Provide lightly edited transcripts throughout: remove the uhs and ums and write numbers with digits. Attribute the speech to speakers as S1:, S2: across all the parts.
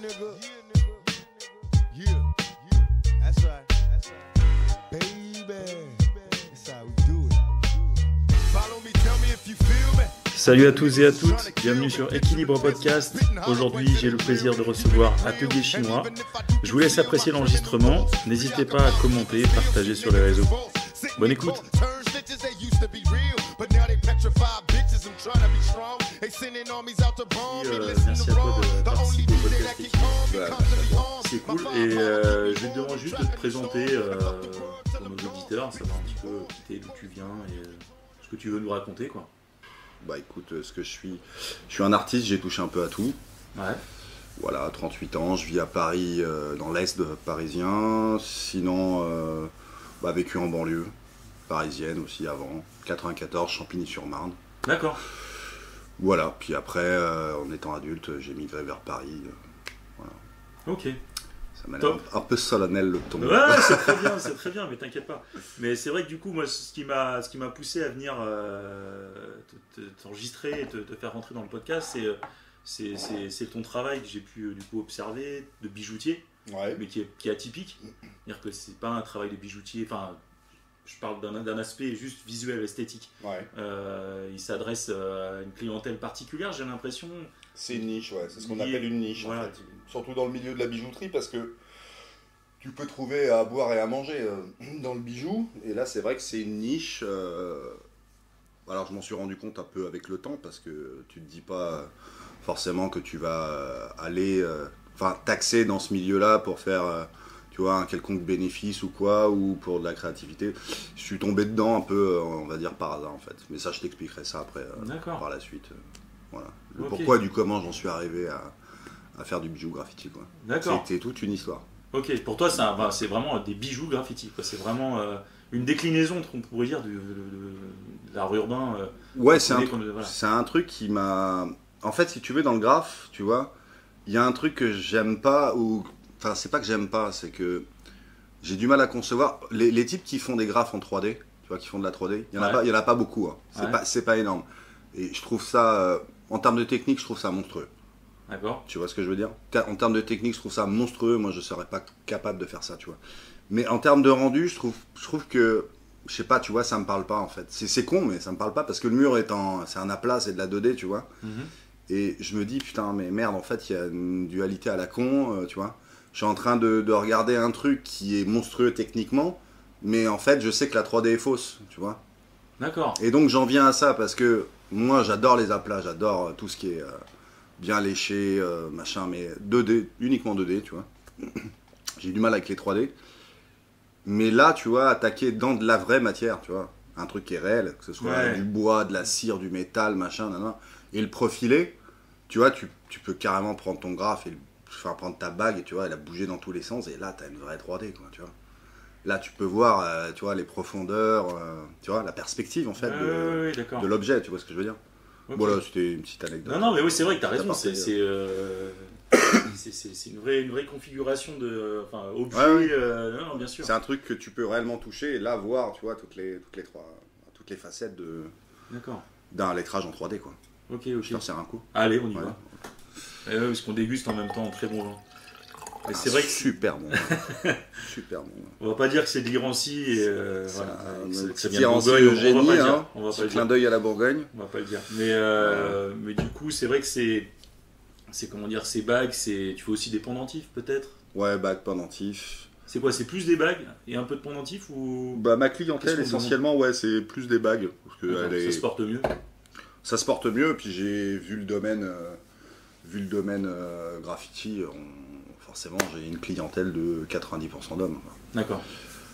S1: nigga. Yeah. That's right. Baby. That's how we do it. Follow me, tell me if you feel me.
S2: Salut à tous et à toutes, bienvenue sur Équilibre Podcast. Aujourd'hui, j'ai le plaisir de recevoir Atelier Chinois. Je vous laisse apprécier l'enregistrement. N'hésitez pas à commenter, partager sur les réseaux. Bonne écoute. Merci à toi de participer au podcast Équilibre. C'est cool. Et je vais te demander juste de te présenter pour nos auditeurs, savoir un petit peu qui t'es, d'où tu viens et ce que tu veux nous raconter, quoi.
S3: Bah écoute, ce que je suis un artiste, j'ai touché un peu à tout.
S2: Ouais.
S3: Voilà, 38 ans, je vis à Paris, dans l'est parisien. Sinon, vécu en banlieue parisienne aussi avant. 94, Champigny-sur-Marne.
S2: D'accord.
S3: Voilà, puis après, en étant adulte, j'ai migré vers Paris. Voilà.
S2: Ok.
S3: Ça m'a l'air un peu solennel le ton.
S2: Ouais, c'est très bien, mais t'inquiète pas. Mais c'est vrai que du coup, moi, ce qui m'a poussé à venir t'enregistrer et te faire rentrer dans le podcast, c'est ton travail que j'ai pu du coup observer de bijoutier,
S3: Ouais.
S2: mais qui est atypique. C'est-à-dire que c'est pas un travail de bijoutier. Enfin, je parle d'un aspect juste visuel, esthétique.
S3: Ouais.
S2: Il s'adresse à une clientèle particulière, j'ai l'impression.
S3: C'est une niche, ouais. C'est ce qu'on appelle une niche,
S2: voilà.
S3: en fait. Surtout dans le milieu de la bijouterie, parce que tu peux trouver à boire et à manger dans le bijou. Et là, c'est vrai que c'est une niche. Alors, je m'en suis rendu compte un peu avec le temps, parce que tu te dis pas forcément que tu vas aller taxer dans ce milieu-là pour faire tu vois, un quelconque bénéfice ou quoi, ou pour de la créativité. Je suis tombé dedans un peu, on va dire, par hasard, en fait. Mais ça, je t'expliquerai ça après, par la suite. Voilà. Le pourquoi du comment j'en suis arrivé à faire du bijou graffiti, quoi.
S2: D'accord.
S3: C'était toute une histoire.
S2: Ok, pour toi, c'est vraiment des bijoux graffiti, quoi. C'est vraiment une déclinaison, on pourrait dire, de l'art urbain.
S3: Ouais, c'est un truc qui m'a... En fait, si tu veux, dans le graphe, tu vois, il y a un truc que j'aime pas, ou... Enfin, c'est pas que j'aime pas, c'est que j'ai du mal à concevoir... Les types qui font des graphes en 3D, tu vois, qui font de la 3D, il y en a pas beaucoup, hein. C'est pas énorme. Et je trouve ça... en termes de technique, je trouve ça monstrueux.
S2: D'accord.
S3: Tu vois ce que je veux dire? En termes de technique, je trouve ça monstrueux. Moi, je serais pas capable de faire ça, tu vois. Mais en termes de rendu, je trouve que, je sais pas, tu vois, ça me parle pas en fait. C'est con, mais ça me parle pas parce que le mur c'est un aplat, c'est de la 2D, tu vois. Et je me dis, putain, mais merde, en fait, il y a une dualité à la con, tu vois. Je suis en train de regarder un truc qui est monstrueux techniquement, mais en fait, je sais que la 3D est fausse, tu vois.
S2: D'accord.
S3: Et donc, j'en viens à ça parce que moi, j'adore les aplats, j'adore tout ce qui est bien léché, machin, mais 2D, uniquement 2D, tu vois. J'ai du mal avec les 3D. Mais là, tu vois, attaquer dans de la vraie matière, tu vois, un truc qui est réel, que ce soit du bois, de la cire, du métal, machin, nanana, et le profiler, tu vois, tu peux carrément prendre ton graphe et prendre ta bague, et tu vois, elle a bougé dans tous les sens, et là, t'as une vraie 3D, quoi, tu vois. Là, tu peux voir, tu vois, les profondeurs, tu vois, la perspective, en fait, de l'objet, tu vois ce que je veux dire. Okay. Voilà, c'était une petite anecdote.
S2: Non, mais oui, c'est vrai que t'as raison, c'est une vraie configuration de objet, non, bien sûr.
S3: C'est un truc que tu peux réellement toucher et là voir, tu vois, toutes les facettes d'un lettrage en 3D, quoi.
S2: Ok.
S3: Je t'en sers un coup.
S2: Allez, on y va. Parce qu'on déguste en même temps, très bon vin. Et c'est vrai que
S3: super bon. Super bon.
S2: On va pas dire que c'est de l'Irancy et
S3: c'est bien Bourgogne, génie, hein.
S2: On va pas le dire.
S3: Clin d'œil à la Bourgogne.
S2: On va pas le dire. Mais du coup, c'est vrai que c'est comment dire, ces bagues, tu fais aussi des pendentifs peut-être.
S3: Ouais, bagues, pendentifs.
S2: C'est quoi? C'est plus des bagues et un peu de pendentifs ou?
S3: Bah ma clientèle essentiellement, ouais, c'est plus des bagues parce que
S2: ça se porte mieux.
S3: Ça se porte mieux, puis j'ai vu le domaine graffiti. Forcément, j'ai une clientèle de 90% d'hommes.
S2: D'accord.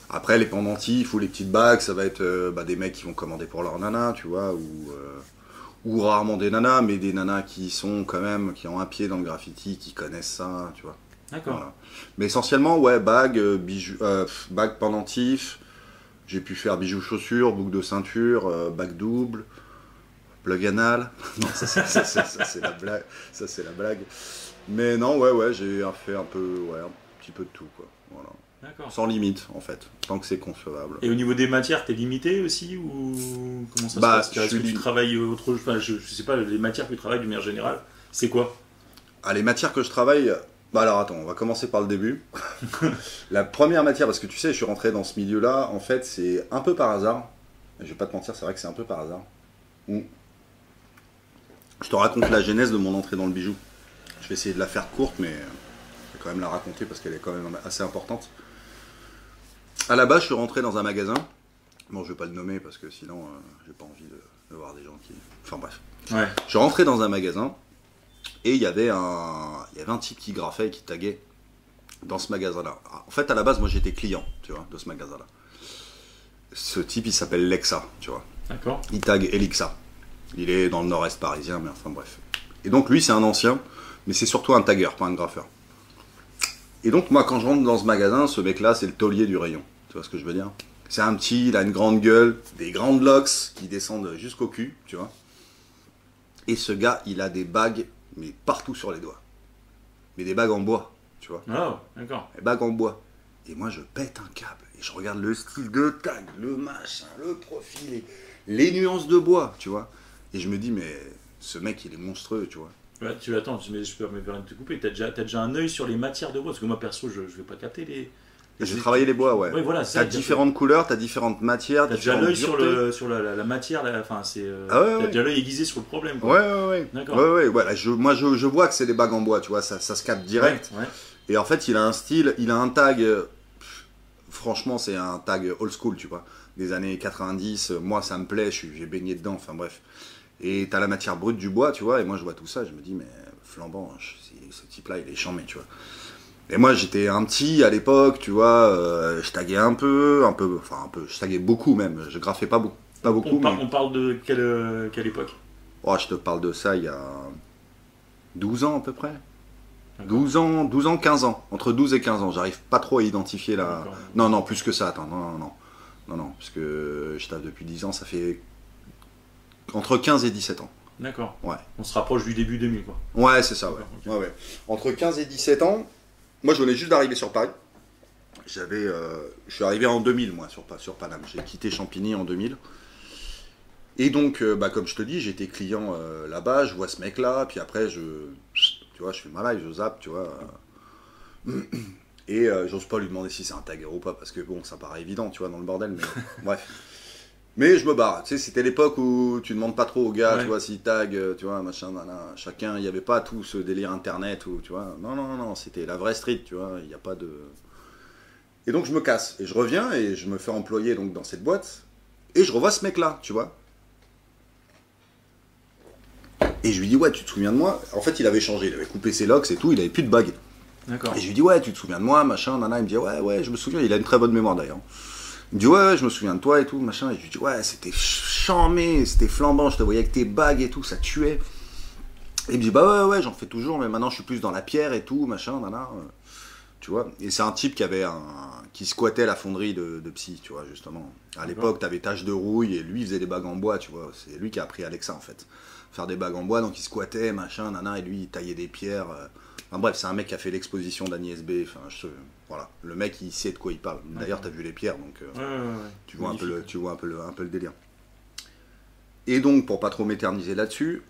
S3: Après, les pendentifs ou les petites bagues, ça va être des mecs qui vont commander pour leur nana, tu vois, ou rarement des nanas, mais des nanas qui sont quand même, qui ont un pied dans le graffiti, qui connaissent ça, tu vois.
S2: D'accord.
S3: Voilà. Mais essentiellement, ouais, bagues, bijoux, bagues pendentifs. J'ai pu faire bijoux chaussures, boucles de ceinture, bagues doubles, plug anal. Non, ça c'est la blague. Ça c'est la blague. Mais non, ouais, j'ai fait un petit peu de tout, quoi. Voilà.
S2: D'accord.
S3: Sans limite, en fait, tant que c'est concevable.
S2: Et au niveau des matières, t'es limité aussi ou comment ça se passe? Est-ce que tu travailles je sais pas, les matières que tu travailles d'une manière générale, c'est quoi?
S3: Les matières que je travaille, Bah alors attends, on va commencer par le début. La première matière, parce que tu sais, je suis rentré dans ce milieu-là, en fait, c'est un peu par hasard. Je vais pas te mentir, c'est vrai que c'est un peu par hasard. Je te raconte la genèse de mon entrée dans le bijou. Je vais essayer de la faire courte, mais je vais quand même la raconter parce qu'elle est quand même assez importante. À la base, je suis rentré dans un magasin. Bon, je vais pas le nommer parce que sinon, j'ai pas envie de voir des gens qui... Enfin bref.
S2: Ouais.
S3: Je suis rentré dans un magasin et il y avait un type qui graffait et qui taguait dans ce magasin-là. En fait, à la base, moi, j'étais client, tu vois, de ce magasin-là. Ce type, il s'appelle Lexa, tu vois.
S2: D'accord.
S3: Il tag Elixa. Il est dans le nord-est parisien, mais enfin bref. Et donc, lui, c'est un ancien, mais c'est surtout un tagueur, pas un graffeur. Et donc, moi, quand je rentre dans ce magasin, ce mec-là, c'est le taulier du rayon. Tu vois ce que je veux dire? C'est un petit, il a une grande gueule, des grandes locks qui descendent jusqu'au cul, tu vois. Et ce gars, il a des bagues, mais partout sur les doigts. Mais des bagues en bois, tu vois.
S2: Oh, d'accord.
S3: Des bagues en bois. Et moi, je pète un câble. Et je regarde le style de tag, le machin, le profil, les nuances de bois, tu vois. Et je me dis, mais ce mec, il est monstrueux, tu vois.
S2: Ouais, tu attends, mais je peux me permettre de te couper. T'as déjà un œil sur les matières de bois, parce que moi perso, je vais pas capter les.
S3: Et j'ai travaillé les bois, ouais.
S2: Oui, voilà,
S3: t'as différentes couleurs, t'as différentes matières.
S2: T'as déjà l'œil sur la matière, enfin c'est.
S3: Ah ouais,
S2: t'as déjà l'œil aiguisé sur le problème. Quoi.
S3: Ouais.
S2: D'accord.
S3: Ouais. Moi, je vois que c'est des bagues en bois, tu vois, ça se capte direct.
S2: Ouais.
S3: Et en fait, il a un style, il a un tag. Franchement, c'est un tag old school, tu vois, des années 90. Moi, ça me plaît, j'ai baigné dedans, enfin bref. Et t'as la matière brute du bois, tu vois, et moi, je vois tout ça, je me dis, mais flambant, ce type-là, il est charmé, tu vois. Et moi, j'étais un petit à l'époque, tu vois, je taguais un peu, je taguais beaucoup même, je graffais pas beaucoup.
S2: On parle de quelle époque?
S3: Oh, je te parle de ça il y a 12 ans à peu près. 12 ans, 15 ans. Entre 12 et 15 ans. J'arrive pas trop à identifier la... Non, plus que ça. Attends, non. Parce que je tape depuis 10 ans, ça fait entre 15 et 17 ans.
S2: D'accord.
S3: Ouais.
S2: On se rapproche du début 2000, quoi.
S3: Ouais, c'est ça, ouais.
S2: Okay.
S3: Ouais. Entre 15 et 17 ans, moi je venais juste d'arriver sur Paris. Je suis arrivé en 2000, moi, sur Paname. J'ai quitté Champigny en 2000. Et donc, comme je te dis, j'étais client là-bas, je vois ce mec-là, puis après, tu vois, je fais ma live, je zappe, tu vois. Et j'ose pas lui demander si c'est un tagger ou pas, parce que bon, ça paraît évident, tu vois, dans le bordel, mais bref. Mais je me barre, tu sais, c'était l'époque où tu demandes pas trop aux gars, tu vois, s'ils taguent, tu vois, machin, chacun, il n'y avait pas tout ce délire internet, ou, tu vois. Non, c'était la vraie street, tu vois, il n'y a pas de... Et donc je me casse, et je reviens, et je me fais employer donc dans cette boîte, et je revois ce mec-là, tu vois. Et je lui dis, ouais, tu te souviens de moi? En fait, il avait changé, il avait coupé ses locks et tout, il avait plus de bagues.
S2: D'accord.
S3: Et je lui dis, ouais, tu te souviens de moi, machin, nana. Il me dit, ouais, je me souviens, il a une très bonne mémoire d'ailleurs. Il me dit, ouais, je me souviens de toi et tout, machin. Et je lui dis, ouais, c'était charmé, c'était flambant, je te voyais avec tes bagues et tout, ça tuait. Et il me dit, bah ouais, j'en fais toujours, mais maintenant je suis plus dans la pierre et tout, machin, nana. Tu vois. Et c'est un type qui squattait la fonderie de Psy, tu vois, justement. À l'époque, t'avais Tache de Rouille et lui, il faisait des bagues en bois, tu vois. C'est lui qui a appris Alexa, en fait. Faire des bagues en bois, donc il squattait, machin, nana, et lui, il taillait des pierres. Enfin bref, c'est un mec qui a fait l'exposition d'Agnès B. Enfin, voilà, le mec, il sait de quoi il parle. D'ailleurs, t'as vu les pierres, donc tu vois un peu le délire. Et donc, pour pas trop m'éterniser là-dessus,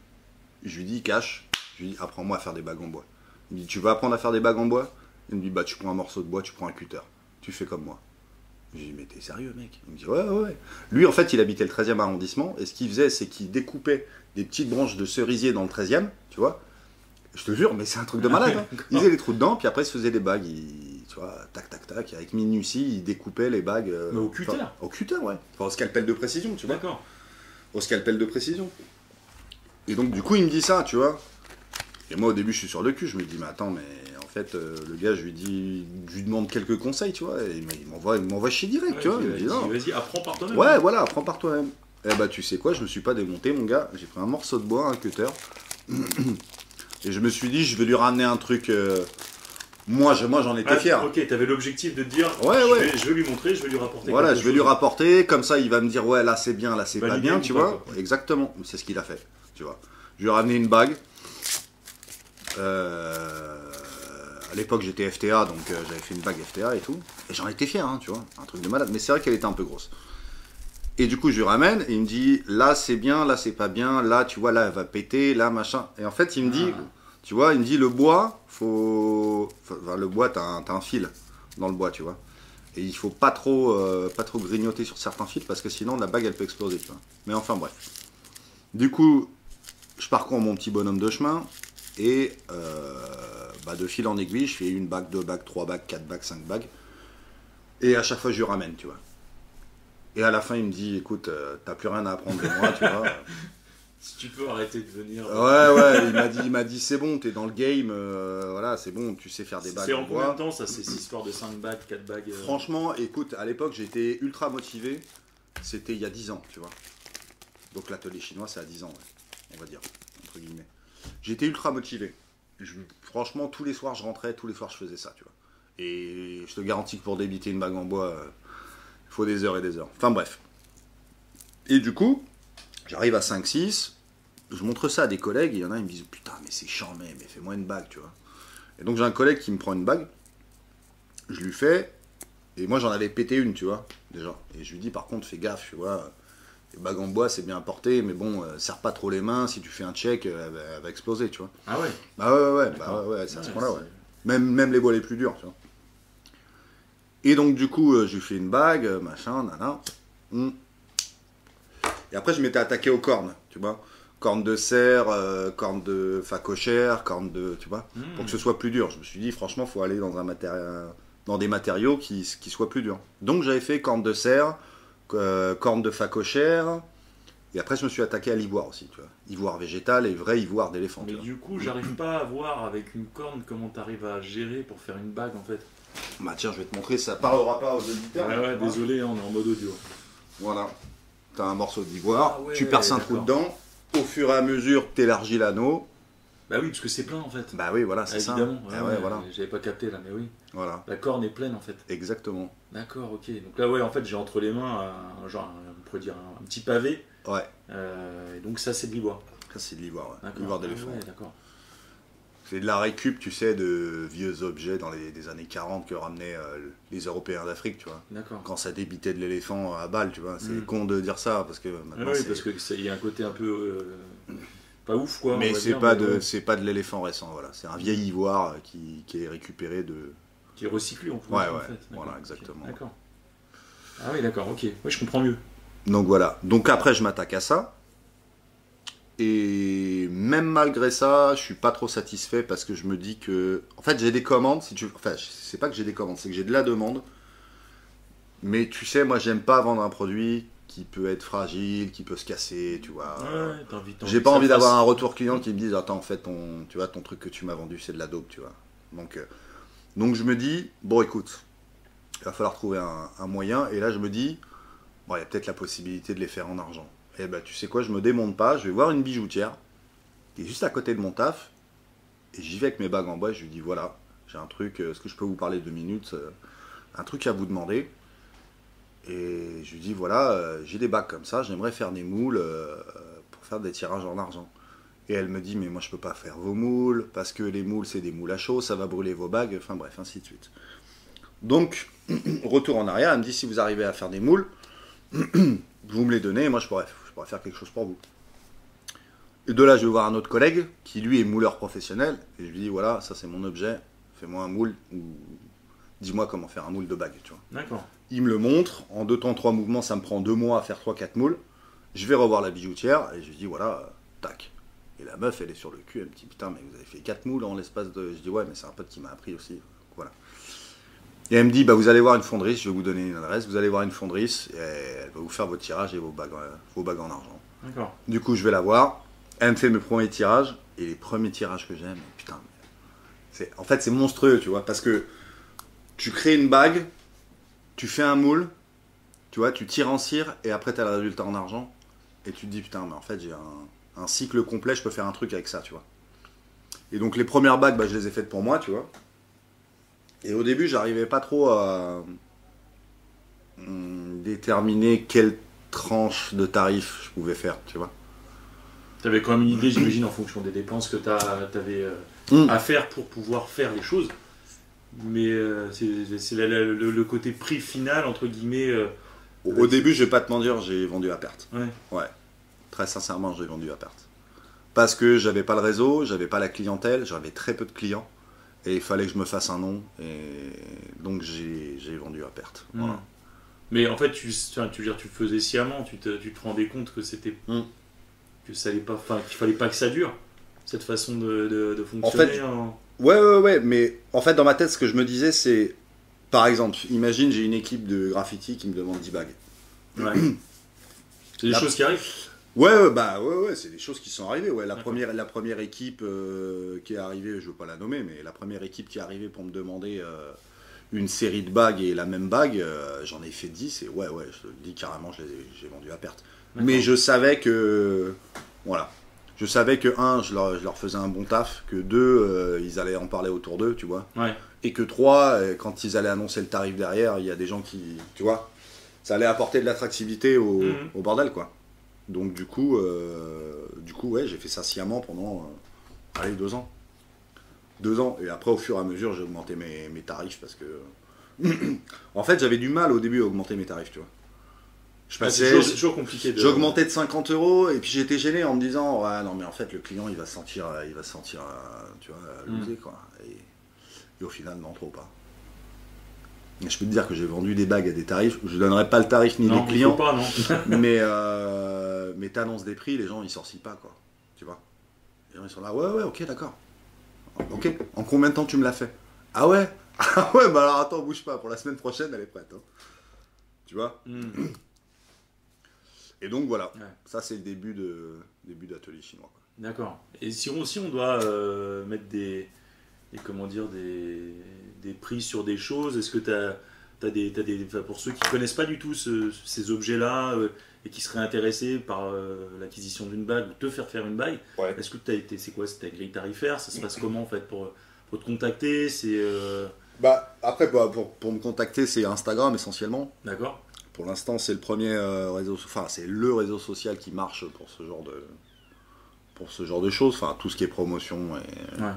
S3: je lui dis, Cash, je lui dis, apprends-moi à faire des bagues en bois. Il me dit, tu veux apprendre à faire des bagues en bois? Il me dit, bah tu prends un morceau de bois, tu prends un cutter, tu fais comme moi. Je lui dis, mais t'es sérieux, mec? Il me dit, ouais. Lui, en fait, il habitait le 13e arrondissement, et ce qu'il faisait, c'est qu'il découpait des petites branches de cerisier dans le 13e, tu vois. Je te jure, mais c'est un truc de malade. Hein. Il faisait les trous dedans, puis après, il se faisait des bagues. Tu vois, tac, avec minutie, il découpait les bagues.
S2: Mais au cutter?
S3: Au cutter, ouais. Enfin, au scalpel de précision, tu vois.
S2: D'accord.
S3: Au scalpel de précision. Et donc, du coup, il me dit ça, tu vois. Et moi, au début, je suis sur le cul. Je me dis, mais attends, mais en fait, le gars, je lui demande quelques conseils, tu vois. Et il m'envoie chier direct,
S2: ouais,
S3: tu vois. Il me dit, non.
S2: Vas-y, apprends par toi-même.
S3: Ouais, voilà, apprends par toi-même. Eh bah, tu sais quoi, je me suis pas démonté, mon gars. J'ai pris un morceau de bois, un cutter. Et je me suis dit, je vais lui ramener un truc. Moi, j'en étais fier.
S2: Ok, t'avais l'objectif de te dire, je vais lui montrer, je vais lui rapporter.
S3: Voilà, je vais lui rapporter, comme ça, il va me dire, ouais, là c'est bien, là c'est pas bien, tu vois.
S2: Quoi.
S3: Exactement, c'est ce qu'il a fait, tu vois. Je lui ai ramené une bague. À l'époque, j'étais FTA, donc j'avais fait une bague FTA et tout. Et j'en étais fier, hein, tu vois, un truc de malade. Mais c'est vrai qu'elle était un peu grosse. Et du coup, je lui ramène et il me dit, là c'est bien, là c'est pas bien, là tu vois, là elle va péter, là machin. Et en fait, il me dit, tu vois, il me dit le bois, enfin, le bois, t'as un fil dans le bois, tu vois. Et il faut pas trop grignoter sur certains fils parce que sinon la bague elle peut exploser, tu vois. Mais enfin bref. Du coup, je parcours mon petit bonhomme de chemin et de fil en aiguille, je fais une bague, 2 bagues, 3 bagues, 4 bagues, 5 bagues. Et à chaque fois je lui ramène, tu vois. Et à la fin il me dit, écoute, t'as plus rien à apprendre de moi, tu vois.
S2: Si tu peux arrêter de venir.
S3: Ouais, il m'a dit c'est bon, t'es dans le game, voilà, c'est bon, tu sais faire des bagues.
S2: C'est en combien de temps ça, ces histoires de 5 bagues, 4 bagues
S3: Franchement, écoute, à l'époque j'étais ultra motivé, c'était il y a 10 ans, tu vois. Donc l'atelier chinois c'est à 10 ans, ouais, on va dire, entre guillemets. J'étais ultra motivé. Franchement, tous les soirs je rentrais, tous les soirs je faisais ça, tu vois. Et je te garantis que pour débiter une bague en bois, il faut des heures et des heures. Enfin bref. Et du coup, j'arrive à 5-6, je montre ça à des collègues, et il y en a, ils me disent, putain, mais c'est charmé, mais fais-moi une bague, tu vois. Et donc j'ai un collègue qui me prend une bague, je lui fais, et moi j'en avais pété une, tu vois, déjà. Et je lui dis, par contre, fais gaffe, tu vois, les bagues en bois, c'est bien porté, mais bon, serre pas trop les mains, si tu fais un check, elle va exploser, tu vois.
S2: Ah ouais?
S3: Ouais, c'est à ce point-là, ouais. Même les bois les plus durs, tu vois. Et donc du coup, je lui fais une bague, machin, nana. Et après, je m'étais attaqué aux cornes, tu vois. Cornes de cerf, cornes de facochère, cornes de, tu vois, pour que ce soit plus dur. Je me suis dit, franchement, il faut aller dans des matériaux qui soient plus durs. Donc j'avais fait cornes de cerf, cornes de facochère, et après je me suis attaqué à l'ivoire aussi, tu vois. Ivoire végétal et vrai ivoire d'éléphant.
S2: Mais du coup, j'arrive pas à voir avec une corne comment t'arrives à gérer pour faire une bague en fait.
S3: Bah tiens, je vais te montrer, ça parlera pas aux auditeurs.
S2: Ouais, désolé, on est en mode audio.
S3: Voilà. T'as un morceau d'ivoire,
S2: Ah ouais,
S3: tu perces un trou dedans, au fur et à mesure t'élargis l'anneau.
S2: Bah oui, parce que c'est plein en fait.
S3: Bah oui, voilà, c'est ça.
S2: Évidemment,
S3: Voilà.
S2: J'avais pas capté là, mais oui.
S3: Voilà.
S2: La corne est pleine en fait.
S3: Exactement.
S2: D'accord, ok. Donc là, ouais, en fait, j'ai entre les mains on pourrait dire un petit pavé.
S3: Ouais.
S2: Et donc ça, c'est de l'ivoire.
S3: Ça, c'est de l'ivoire, ouais.
S2: D'accord.
S3: L'ivoire d'éléphant.
S2: Ouais, d'accord.
S3: C'est de la récup, tu sais, de vieux objets dans les années 40 que ramenaient les Européens d'Afrique, tu vois.
S2: D'accord.
S3: Quand ça débitait de l'éléphant à balle, tu vois. C'est con de dire ça, parce que maintenant,
S2: oui, parce qu'il y a un côté un peu... pas ouf, quoi.
S3: Mais c'est pas de l'éléphant récent, voilà. C'est un vieil ivoire qui est récupéré de...
S2: Qui est recyclé, en fait.
S3: Ouais, voilà, exactement.
S2: Okay. D'accord. Ah oui, d'accord, ok. Oui, je comprends mieux.
S3: Donc voilà. Donc après, je m'attaque à ça. Et même malgré ça, je suis pas trop satisfait parce que je me dis que... En fait, j'ai des commandes, si tu... Enfin, c'est pas que j'ai des commandes, c'est que j'ai de la demande. Mais tu sais, moi, j'aime pas vendre un produit qui peut être fragile, qui peut se casser, tu vois.
S2: Ouais,
S3: j'ai pas envie d'avoir un retour client qui me dise, attends, en fait, ton truc que tu m'as vendu, c'est de la dope, tu vois. Donc je me dis, bon, écoute, il va falloir trouver un moyen. Et là, je me dis, bon, il y a peut-être la possibilité de les faire en argent. Et ben, tu sais quoi, je me démonte pas, je vais voir une bijoutière qui est juste à côté de mon taf. Et j'y vais avec mes bagues en bois, je lui dis, voilà, j'ai un truc, est-ce que je peux vous parler 2 minutes, un truc à vous demander. Et je lui dis, voilà, j'ai des bagues comme ça, j'aimerais faire des moules pour faire des tirages en argent. Et elle me dit, mais moi je peux pas faire vos moules, parce que les moules c'est des moules à chaud, ça va brûler vos bagues, enfin bref, ainsi de suite. Donc, retour en arrière, elle me dit, si vous arrivez à faire des moules, vous me les donnez, et moi je pourrais faire quelque chose pour vous. Et de là, je vais voir un autre collègue, qui lui est mouleur professionnel, et je lui dis, voilà, ça c'est mon objet, fais-moi un moule, ou dis-moi comment faire un moule de bague, tu vois.
S2: D'accord.
S3: Il me le montre, en 2 temps 3 mouvements, ça me prend 2 mois à faire 3-4 moules. Je vais revoir la bijoutière, et je lui dis, voilà, tac. Et la meuf, elle est sur le cul, elle me dit, putain, mais vous avez fait 4 moules en l'espace de... Je dis, ouais, mais c'est un pote qui m'a appris aussi, voilà. Et elle me dit, bah vous allez voir une fonderie, je vais vous donner une adresse, vous allez voir une fonderie, et elle va vous faire votre tirage et vos bagues en argent.
S2: D'accord.
S3: Du coup, je vais la voir, elle me fait mes premiers tirages, et les premiers tirages que j'aime, putain, en fait, c'est monstrueux, tu vois, parce que tu crées une bague, tu fais un moule, tu vois, tu tires en cire, et après tu as le résultat en argent, et tu te dis, putain, mais en fait, j'ai un cycle complet, je peux faire un truc avec ça, tu vois. Et donc, les premières bagues, bah, je les ai faites pour moi, tu vois. Et au début, j'arrivais pas trop à déterminer quelle tranche de tarif je pouvais faire, tu vois.
S2: Tu avais quand même une idée, j'imagine, en fonction des dépenses que tu avais à faire pour pouvoir faire les choses. Mais c'est le côté prix final, entre guillemets. Au
S3: début, je vais pas te mentir, j'ai vendu à perte.
S2: Ouais.
S3: Ouais. Très sincèrement, j'ai vendu à perte. Parce que j'avais pas le réseau, j'avais pas la clientèle, j'avais très peu de clients. Et il fallait que je me fasse un nom. Et donc j'ai vendu à perte. Voilà.
S2: Mais en fait, tu veux dire, tu le faisais sciemment, tu te rendais compte que c'était que ça allait pas, enfin, qu'il fallait pas que ça dure, cette façon de fonctionner.
S3: Ouais, mais en fait, dans ma tête, ce que je me disais, c'est, par exemple, imagine, j'ai une équipe de graffiti qui me demande 10 bagues.
S2: Ouais. C'est des choses qui arrivent.
S3: Ouais, c'est des choses qui sont arrivées. Ouais, la première équipe qui est arrivée, je veux pas la nommer, mais la première équipe qui est arrivée pour me demander une série de bagues et la même bague, j'en ai fait 10 et ouais, je te le dis carrément, j'ai vendu à perte. Mais je savais que, voilà, je savais que je leur faisais un bon taf, que 2, ils allaient en parler autour d'eux, tu vois.
S2: Ouais.
S3: Et que 3, quand ils allaient annoncer le tarif derrière, il y a des gens qui, tu vois, ça allait apporter de l'attractivité au bordel, quoi. Donc du coup, ouais, j'ai fait ça sciemment pendant 2 ans. 2 ans. Et après, au fur et à mesure, j'ai augmenté mes tarifs parce que... en fait, j'avais du mal au début à augmenter mes tarifs, tu vois.
S2: C'est toujours compliqué.
S3: J'augmentais de 50 € et puis j'étais gêné en me disant, ouais, non mais en fait, le client, il va se sentir tu vois, losé, quoi. Et au final, non, trop pas. Je peux te dire que j'ai vendu des bagues à des tarifs. Je ne donnerai pas le tarif ni les clients.
S2: Pas, non.
S3: mais t'annonces des prix, les gens ils sorcent pas, quoi. Tu vois. Les gens ils sont là, ouais, ok, d'accord. Ok. En combien de temps tu me l'as fait? Ah ouais. Ah ouais, bah alors attends, bouge pas. Pour la semaine prochaine, elle est prête. Hein. Tu vois. Et donc voilà. Ouais. Ça c'est le début d'atelier chinois.
S2: D'accord. Et si on doit mettre des prix sur des choses, est-ce que t'as des pour ceux qui connaissent pas du tout ces objets-là et qui seraient intéressés par l'acquisition d'une bague ou te faire une bague, ouais. Est-ce que c'est quoi, c'est ta grille tarifaire, ça se passe comment en fait pour te contacter, c'est
S3: après pour me contacter, c'est Instagram essentiellement.
S2: D'accord.
S3: Pour l'instant, c'est le premier c'est le réseau social qui marche pour ce genre de choses, enfin tout ce qui est promotion et ouais.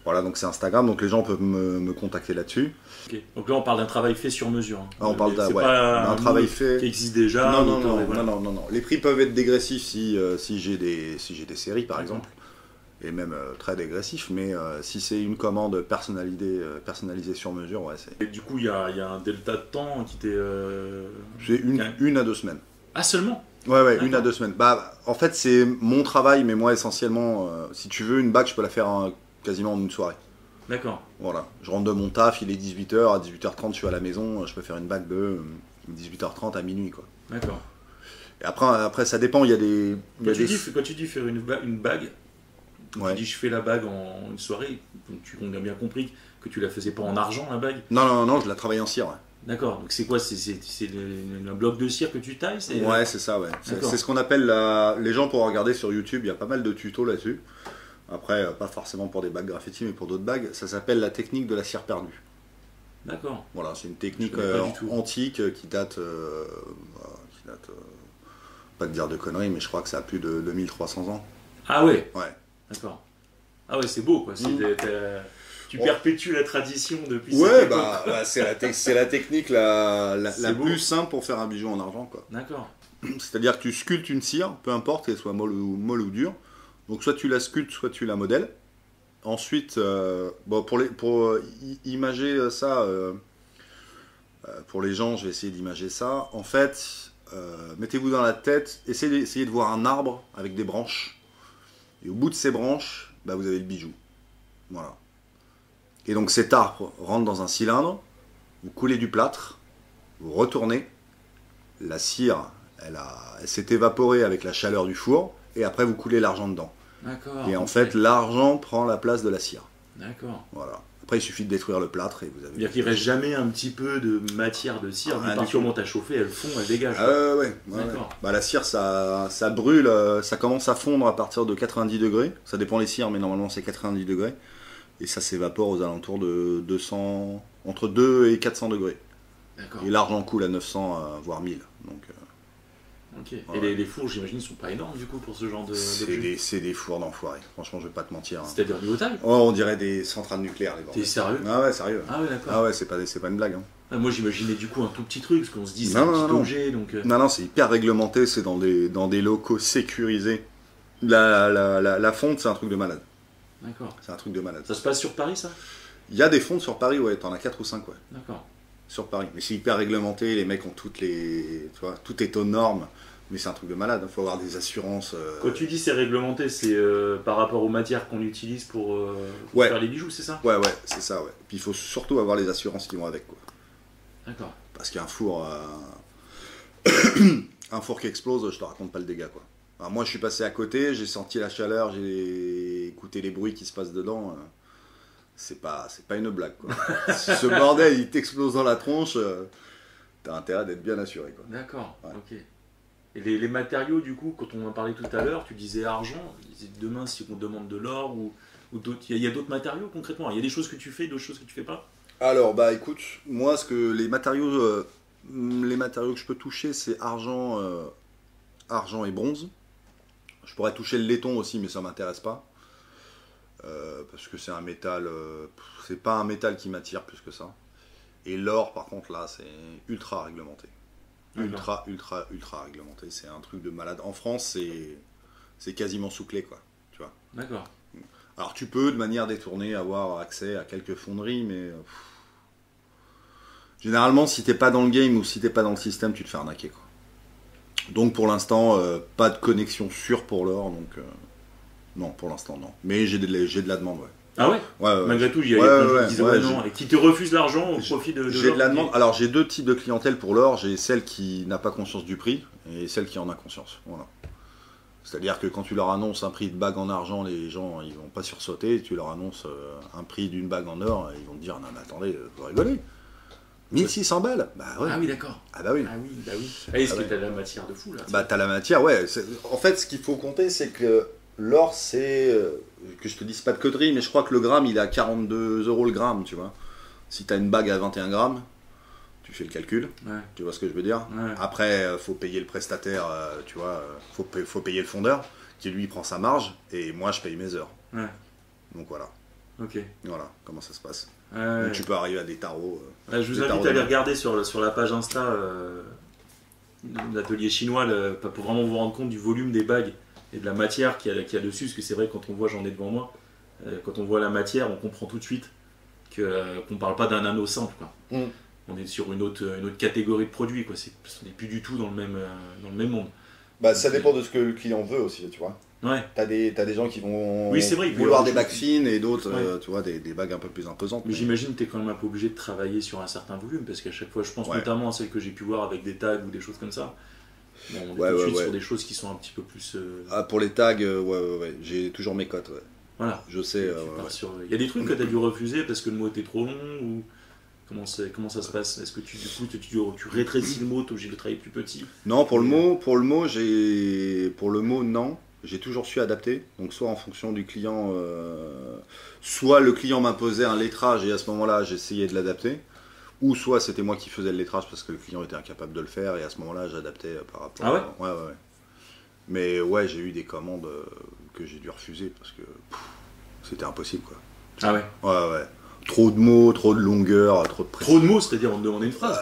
S3: Voilà, donc c'est Instagram, donc les gens peuvent me contacter là-dessus.
S2: Okay. Donc là, on parle d'un travail fait sur mesure. Hein.
S3: Ah, on parle
S2: d'un travail fait qui existe déjà.
S3: Non. Les prix peuvent être dégressifs si j'ai des séries, par exemple, et même très dégressifs. Mais si c'est une commande personnalisée sur mesure, ouais, c'est.
S2: Et du coup, il y a un delta de temps qui t'est.
S3: C'est une à 2 semaines.
S2: Ah, seulement.
S3: Ouais, 1 à 2 semaines. En fait, c'est mon travail, mais moi, essentiellement, si tu veux une bague, je peux la faire quasiment en une soirée.
S2: D'accord.
S3: Voilà. Je rentre de mon taf, il est 18h, à 18h30 je suis à la maison, je peux faire une bague de 18h30 à minuit, quoi.
S2: D'accord.
S3: Et après ça dépend, il y a des...
S2: Quand tu dis faire une bague, ouais. Tu dis je fais la bague en une soirée, on a bien compris que tu la faisais pas en argent, la bague.
S3: Non, je la travaille en cire, ouais.
S2: D'accord, donc c'est quoi, c'est un bloc de cire que tu tailles,
S3: Ouais, c'est ça, ouais. C'est ce qu'on appelle les gens pourront regarder sur YouTube, il y a pas mal de tutos là-dessus. Après, pas forcément pour des bagues graffiti, mais pour d'autres bagues. Ça s'appelle la technique de la cire perdue.
S2: D'accord.
S3: Voilà, c'est une technique antique qui date pas de dire de conneries, mais je crois que ça a plus de 2300 ans.
S2: Ah ouais.
S3: Ouais.
S2: D'accord. Ah ouais, c'est beau, quoi. Tu perpétues la tradition depuis
S3: cette époque. C'est la technique la plus simple pour faire un bijou en argent, quoi.
S2: D'accord.
S3: C'est-à-dire que tu sculptes une cire, peu importe qu'elle soit molle ou dure. Donc soit tu la sculptes, soit tu la modèles. Ensuite, pour imager ça, pour les gens, je vais essayer d'imager ça. En fait, mettez-vous dans la tête, essayez de voir un arbre avec des branches. Et au bout de ces branches, vous avez le bijou. Voilà. Et donc cet arbre rentre dans un cylindre, vous coulez du plâtre, vous retournez, la cire, elle s'est évaporée avec la chaleur du four, et après vous coulez l'argent dedans.
S2: D'accord.
S3: Et en fait, l'argent prend la place de la cire.
S2: D'accord.
S3: Voilà. Après, il suffit de détruire le plâtre et vous avez...
S2: C'est-à-dire qu'il ne reste jamais un petit peu de matière de cire. À partir du moment où tu as chauffé, elle fond, elle dégage.
S3: Ouais. La cire, ça brûle, ça commence à fondre à partir de 90 degrés. Ça dépend des cires, mais normalement, c'est 90 degrés. Et ça s'évapore aux alentours de 200... entre 2 et 400 degrés. D'accord. Et l'argent coule à 900, voire 1000. Donc...
S2: Ok. Et les fours, j'imagine, ne sont pas énormes du coup pour ce genre de.
S3: C'est des fours d'enfoirés. Franchement, je vais pas te mentir.
S2: C'est-à-dire niveau taille ?
S3: Oh, on dirait des centrales nucléaires, les bordels.
S2: T'es sérieux ?
S3: Ah ouais, sérieux.
S2: Ah ouais, d'accord.
S3: Ah ouais, c'est pas une blague. Hein.
S2: Ah, moi, j'imaginais du coup un tout petit truc, parce qu'on se dit c'est un petit objet. Donc...
S3: Non, c'est hyper réglementé. C'est dans des locaux sécurisés. La fonte, c'est un truc de malade.
S2: D'accord.
S3: C'est un truc de malade.
S2: Ça se passe sur Paris, ça?
S3: Il y a des fontes sur Paris, ouais, t'en as 4 ou 5, ouais.
S2: D'accord.
S3: Sur Paris. Mais c'est hyper réglementé, les mecs ont toutes les. Tu vois, tout est aux normes. Mais c'est un truc de malade, il faut avoir des assurances.
S2: Quand tu dis c'est réglementé, c'est par rapport aux matières qu'on utilise pour
S3: Ouais.
S2: faire les bijoux, c'est ça?
S3: Ouais, c'est ça, ouais. Puis il faut surtout avoir les assurances qui vont avec, quoi.
S2: D'accord.
S3: Parce qu'un four. Un four qui explose, je te raconte pas le dégât, quoi. Alors moi, je suis passé à côté, j'ai senti la chaleur, j'ai écouté les bruits qui se passent dedans. C'est pas une blague, quoi. Si ce bordel, il t'explose dans la tronche, t'as intérêt d'être bien assuré, quoi.
S2: D'accord,
S3: Ouais.
S2: ok. Et les matériaux, du coup, quand on en parlait tout à l'heure, tu disais argent. Demain, si on demande de l'or ou d'autres, il y a d'autres matériaux concrètement. Il y a des choses que tu fais, d'autres choses que tu fais pas.
S3: Alors, bah écoute, moi, les matériaux que je peux toucher, c'est argent et bronze. Je pourrais toucher le laiton aussi, mais ça m'intéresse pas. Parce que c'est un métal, c'est pas un métal qui m'attire plus que ça. Et l'or, par contre, là, c'est ultra réglementé. Ultra réglementé. C'est un truc de malade. En France, c'est quasiment sous clé, quoi. Tu vois.
S2: D'accord.
S3: Alors, tu peux, de manière détournée, avoir accès à quelques fonderies, mais généralement, si t'es pas dans le game ou si t'es pas dans le système, tu te fais arnaquer, quoi. Donc, pour l'instant, pas de connexion sûre pour l'or, donc non, pour l'instant, non. Mais j'ai de la demande, ouais.
S2: Ah ouais?
S3: Ouais.
S2: Malgré tout, il y a plein de gens qui disent
S3: ouais,
S2: non, et qui te refusent l'argent au profit de
S3: j'ai
S2: l'or.
S3: de la demande. Alors, j'ai deux types de clientèle pour l'or. J'ai celle qui n'a pas conscience du prix et celle qui en a conscience. Voilà. C'est-à-dire que quand tu leur annonces un prix de bague en argent, les gens ils vont pas sursauter. Tu leur annonces un prix d'une bague en or, ils vont te dire non mais attendez, vous rigolez. 1600 balles? Bah ouais.
S2: Ah oui, d'accord.
S3: Ah bah oui.
S2: Ah oui, bah oui. Ah, est-ce
S3: Ah
S2: que
S3: ouais.
S2: t'as de la matière de fou là?
S3: Bah t'as la matière, ouais. En fait, ce qu'il faut compter, c'est que l'or, c'est que je te dise pas de conneries, mais je crois que le gramme, il est à 42 € le gramme, tu vois. Si t'as une bague à 21 grammes, tu fais le calcul.
S2: Ouais.
S3: Tu vois ce que je veux dire?
S2: Ouais.
S3: Après, faut payer le prestataire, tu vois, faut payer le fondeur, qui lui prend sa marge, et moi je paye mes heures.
S2: Ouais.
S3: Donc voilà,
S2: Ok.
S3: voilà comment ça se passe.
S2: Ouais.
S3: Donc tu peux arriver à des tarots.
S2: Ouais, je vous
S3: des tarots
S2: invite à aller
S3: de-
S2: regarder sur la page Insta de l'atelier chinois pour vraiment vous rendre compte du volume des bagues et de la matière qu'il y a dessus. Parce que c'est vrai, quand on voit, j'en ai devant moi, quand on voit la matière, on comprend tout de suite qu'on parle pas d'un anneau simple, quoi.
S3: Mm.
S2: On est sur une autre catégorie de produits, quoi. On n'est plus du tout dans le même monde.
S3: Bah ça dépend de ce que le client veut aussi, tu vois.
S2: Ouais.
S3: T'as des gens qui vont
S2: Oui, c'est vrai, il peut y
S3: vouloir
S2: avoir
S3: des
S2: des
S3: bagues
S2: choses-
S3: fines et d'autres,
S2: Ouais.
S3: tu vois, des bagues un peu plus imposantes.
S2: Mais j'imagine que tu es quand même un peu obligé de travailler sur un certain volume, parce qu'à chaque fois, je pense
S3: Ouais.
S2: notamment à celles que j'ai pu voir avec des tags ou des choses comme ça. Bon, on est
S3: Ouais,
S2: tout de
S3: ouais,
S2: suite
S3: ouais.
S2: sur des choses qui sont un petit peu plus.
S3: Ah, pour les tags, ouais. J'ai toujours mes cotes, ouais.
S2: Voilà.
S3: Je sais.
S2: Tu pars sur- Il y a des trucs que tu as dû refuser parce que le mot était trop long ou comment ça se passe? Est-ce que tu rétrécis le mot, tu es obligé de travailler plus petit?
S3: Non, pour le mot, non. J'ai toujours su adapter. Donc, soit en fonction du client, soit le client m'imposait un lettrage et à ce moment-là, j'essayais de l'adapter. Ou soit c'était moi qui faisais le lettrage parce que le client était incapable de le faire et à ce moment-là, j'adaptais par rapport
S2: Ah ouais?
S3: Ouais. Mais ouais, j'ai eu des commandes que j'ai dû refuser parce que c'était impossible, quoi.
S2: Ah ouais.
S3: Ouais. Trop de mots, trop de longueur, trop de
S2: Trop de mots, c'est-à-dire on te demandait une phrase.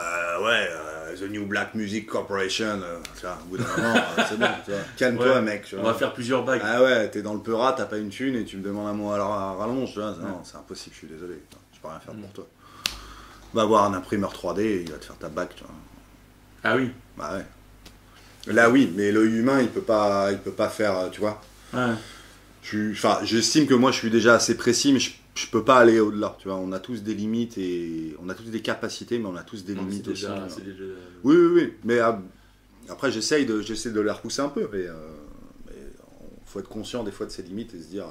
S3: The New Black Music Corporation, tu vois, au bout d'un moment, c'est bon, tu vois. Calme-toi,
S2: Ouais.
S3: mec. Tu
S2: On
S3: vois.
S2: va faire plusieurs bagues.
S3: Ah ouais, t'es dans le peurat, t'as pas une thune et tu me demandes un mot à rallonge, tu vois. Non, c'est impossible, je suis désolé. Je peux rien faire pour toi. Va voir un imprimeur 3D, il va te faire ta bague, tu vois.
S2: Ah oui.
S3: Bah ouais. Là, oui, mais l'œil humain, il peut pas faire, tu vois.
S2: Ouais.
S3: J'estime que moi, je suis déjà assez précis, mais je peux pas aller au-delà, tu vois. On a tous des limites et on a tous des capacités, mais on a tous des
S2: Donc,
S3: limites
S2: c'est
S3: aussi.
S2: déjà.
S3: Oui. Mais après, j'essaie de les repousser un peu. Mais faut être conscient des fois de ses limites et se dire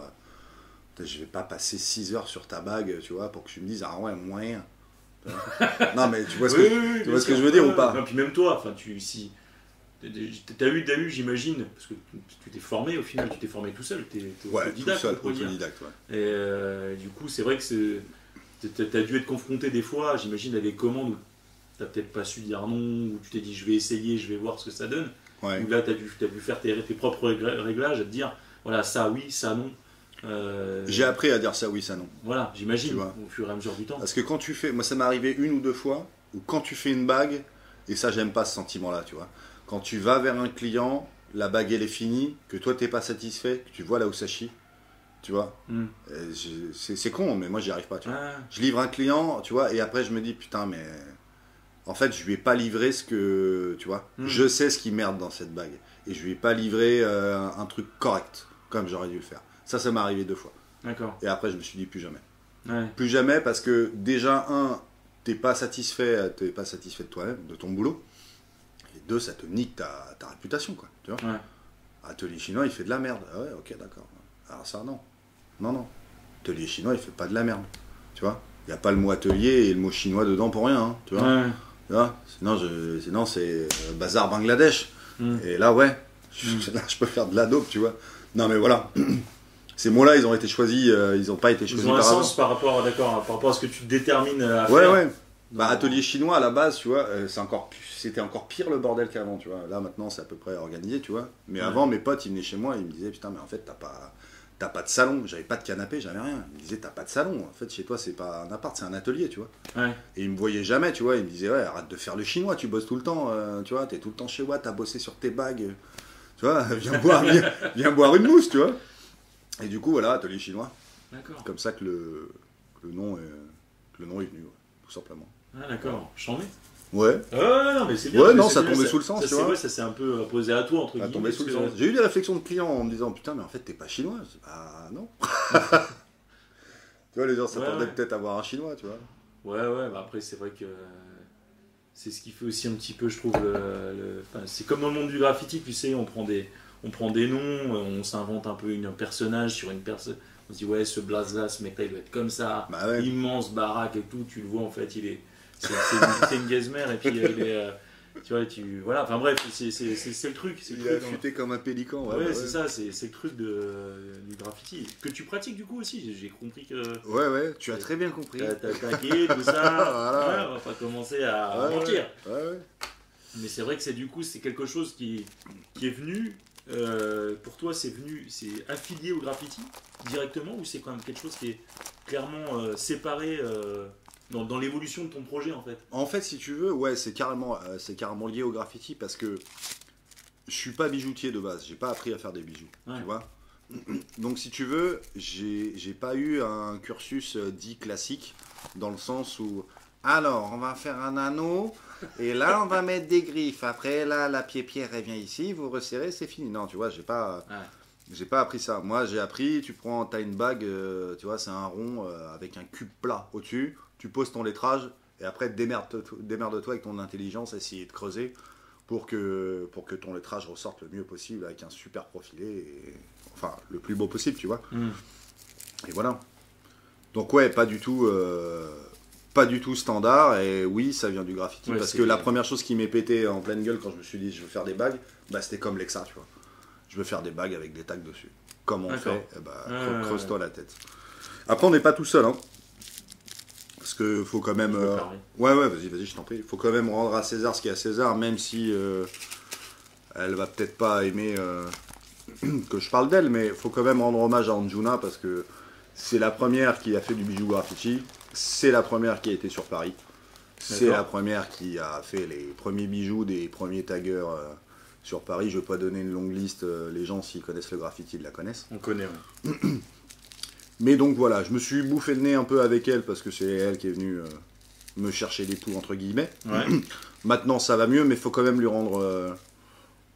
S3: je vais pas passer 6 heures sur ta bague, tu vois, pour que tu me dises ah ouais, moyen. Tu vois. Non, mais tu vois ce que je veux dire ou pas?
S2: Et puis même toi, enfin, t'as eu, j'imagine, parce que tu t'es formé au final, tu t'es formé tout seul, t'es
S3: Ouais, tout
S2: autodidacte,
S3: seul,
S2: on pourrait dire.
S3: autodidacte, ouais.
S2: Et du coup, c'est vrai que t'as dû être confronté des fois, j'imagine, à des commandes où t'as peut-être pas su dire non, ou tu t'es dit je vais essayer, je vais voir ce que ça donne.
S3: Ouais.
S2: Ou là, t'as dû faire tes propres réglages, à te dire voilà, ça oui, ça non.
S3: J'ai appris à dire ça oui, ça non.
S2: Voilà,
S3: Tu
S2: j'imagine,
S3: vois.
S2: au fur et à mesure du temps.
S3: Parce que quand tu fais, moi ça m'est arrivé une ou deux fois, où quand tu fais une bague, et ça j'aime pas ce sentiment-là, tu vois. Quand tu vas vers un client la bague elle est finie, que toi t'es pas satisfait, que tu vois là où ça chie, tu vois. C'est con, mais moi j'y arrive pas, tu vois. Je livre un client, tu vois, et après je me dis putain, mais en fait je lui ai pas livré ce que, tu vois, je sais ce qui merde dans cette bague, et je lui ai pas livré un truc correct, comme j'aurais dû le faire. Ça m'est arrivé 2 fois.
S2: D'accord.
S3: Et après je me suis dit plus jamais.
S2: Ouais.
S3: Plus jamais parce que déjà, t'es pas satisfait de toi-même, de ton boulot. Et 2, ça te nique ta réputation, quoi. Tu vois.
S2: Ouais.
S3: Atelier chinois, il fait de la merde. Ah ouais, ok, d'accord. Alors ça, non. Non. Atelier chinois, il fait pas de la merde. Tu vois. Il n'y a pas le mot atelier et le mot chinois dedans pour rien, hein, tu vois.
S2: Ouais.
S3: Tu vois. Sinon c'est bazar Bangladesh. Et là, ouais, là, je peux faire de la dope, tu vois. Non, mais voilà. Ces mots-là, ils ont été choisis, ils n'ont pas été choisis
S2: par hasard. Ils ont un
S3: hasard.
S2: sens par rapport à ce que tu détermines à faire.
S3: Ouais. Bah, atelier chinois à la base, tu vois, c'était encore pire le bordel qu'avant, tu vois. Là maintenant c'est à peu près organisé, tu vois. Mais avant mes potes ils venaient chez moi et ils me disaient putain mais en fait t'as pas de salon, j'avais pas de canapé, j'avais rien. Ils me disaient t'as pas de salon, en fait chez toi c'est pas un appart, c'est un atelier, tu vois.
S2: Ouais.
S3: Et ils me voyaient jamais, tu vois, ils me disaient ouais arrête de faire le chinois, tu bosses tout le temps, tu vois, t'es tout le temps chez moi, t'as bossé sur tes bagues, tu vois, viens boire une mousse, tu vois. Et du coup voilà, atelier chinois.
S2: D'accord.
S3: Comme ça que le nom est venu, ouais, tout simplement.
S2: Ah d'accord, j'en ai.
S3: Ouais.
S2: Non mais c'est bien.
S3: Ouais, non, ça tombait sous le sens, tu vois.
S2: Ça s'est un peu posé à toi, entre guillemets.
S3: Tombé sous le sens. J'ai eu des réflexions de clients en me disant putain, mais en fait, t'es pas chinois. Ah non. Tu vois, les gens s'attendaient peut-être à voir un chinois, tu vois.
S2: Ouais, bah après, c'est vrai que c'est ce qui fait aussi un petit peu, je trouve, enfin, c'est comme dans le monde du graffiti, tu sais, on prend des noms, on s'invente un peu un personnage sur une personne. On se dit, ouais, ce blaze-là, ce mec-là, il doit être comme ça.
S3: Bah ouais.
S2: Immense baraque et tout, tu le vois, en fait, c'est une gazmère, et puis il est. Voilà, enfin bref, c'est le truc.
S3: Il est affûté comme un pélican.
S2: Ouais, c'est ça, c'est le truc du graffiti. Que tu pratiques du coup aussi, j'ai compris que.
S3: Ouais, tu as très bien compris.
S2: T'as tagué, tout ça.
S3: Voilà.
S2: Ouais, on va pas commencer à mentir.
S3: Ouais.
S2: Mais c'est vrai que c'est quelque chose qui est venu. Pour toi, c'est affilié au graffiti directement, ou c'est quand même quelque chose qui est clairement séparé dans l'évolution de ton projet en fait?
S3: En fait, si tu veux, ouais, c'est carrément lié au graffiti parce que je suis pas bijoutier de base, j'ai pas appris à faire des bijoux, tu vois. Donc si tu veux, j'ai pas eu un cursus dit classique dans le sens où alors on va faire un anneau et là on va mettre des griffes. Après là la pierre elle vient ici, vous resserrez, c'est fini. Non, tu vois, j'ai pas appris ça. Moi j'ai appris, t'as une bague, tu vois, c'est un rond avec un cube plat au-dessus. Tu poses ton lettrage et après démerde-toi avec ton intelligence, essayer de creuser pour que ton lettrage ressorte le mieux possible avec un super profilé, enfin le plus beau possible, tu vois. Et voilà. Donc ouais, pas du tout standard, et oui, ça vient du graffiti, parce que la première chose qui m'est pété en pleine gueule quand je me suis dit je veux faire des bagues, bah c'était comme Lexa, tu vois. Je veux faire des bagues avec des tags dessus. Comment on fait? Creuse-toi la tête. Après on n'est pas tout seul, hein. Parce que faut quand même. Ouais, vas-y, je t'en prie. Faut quand même rendre à César ce qu'il y a à César, même si elle va peut-être pas aimer que je parle d'elle, mais faut quand même rendre hommage à Anjuna parce que c'est la première qui a fait du bijou graffiti, c'est la première qui a été sur Paris, c'est la première qui a fait les premiers bijoux des premiers taggers sur Paris. Je vais pas donner une longue liste, les gens s'ils connaissent le graffiti ils la connaissent.
S2: On connaît, ouais.
S3: Mais donc voilà, je me suis bouffé le nez un peu avec elle parce que c'est elle qui est venue me chercher des poux entre guillemets.
S2: Ouais.
S3: Maintenant ça va mieux, mais il faut quand même lui rendre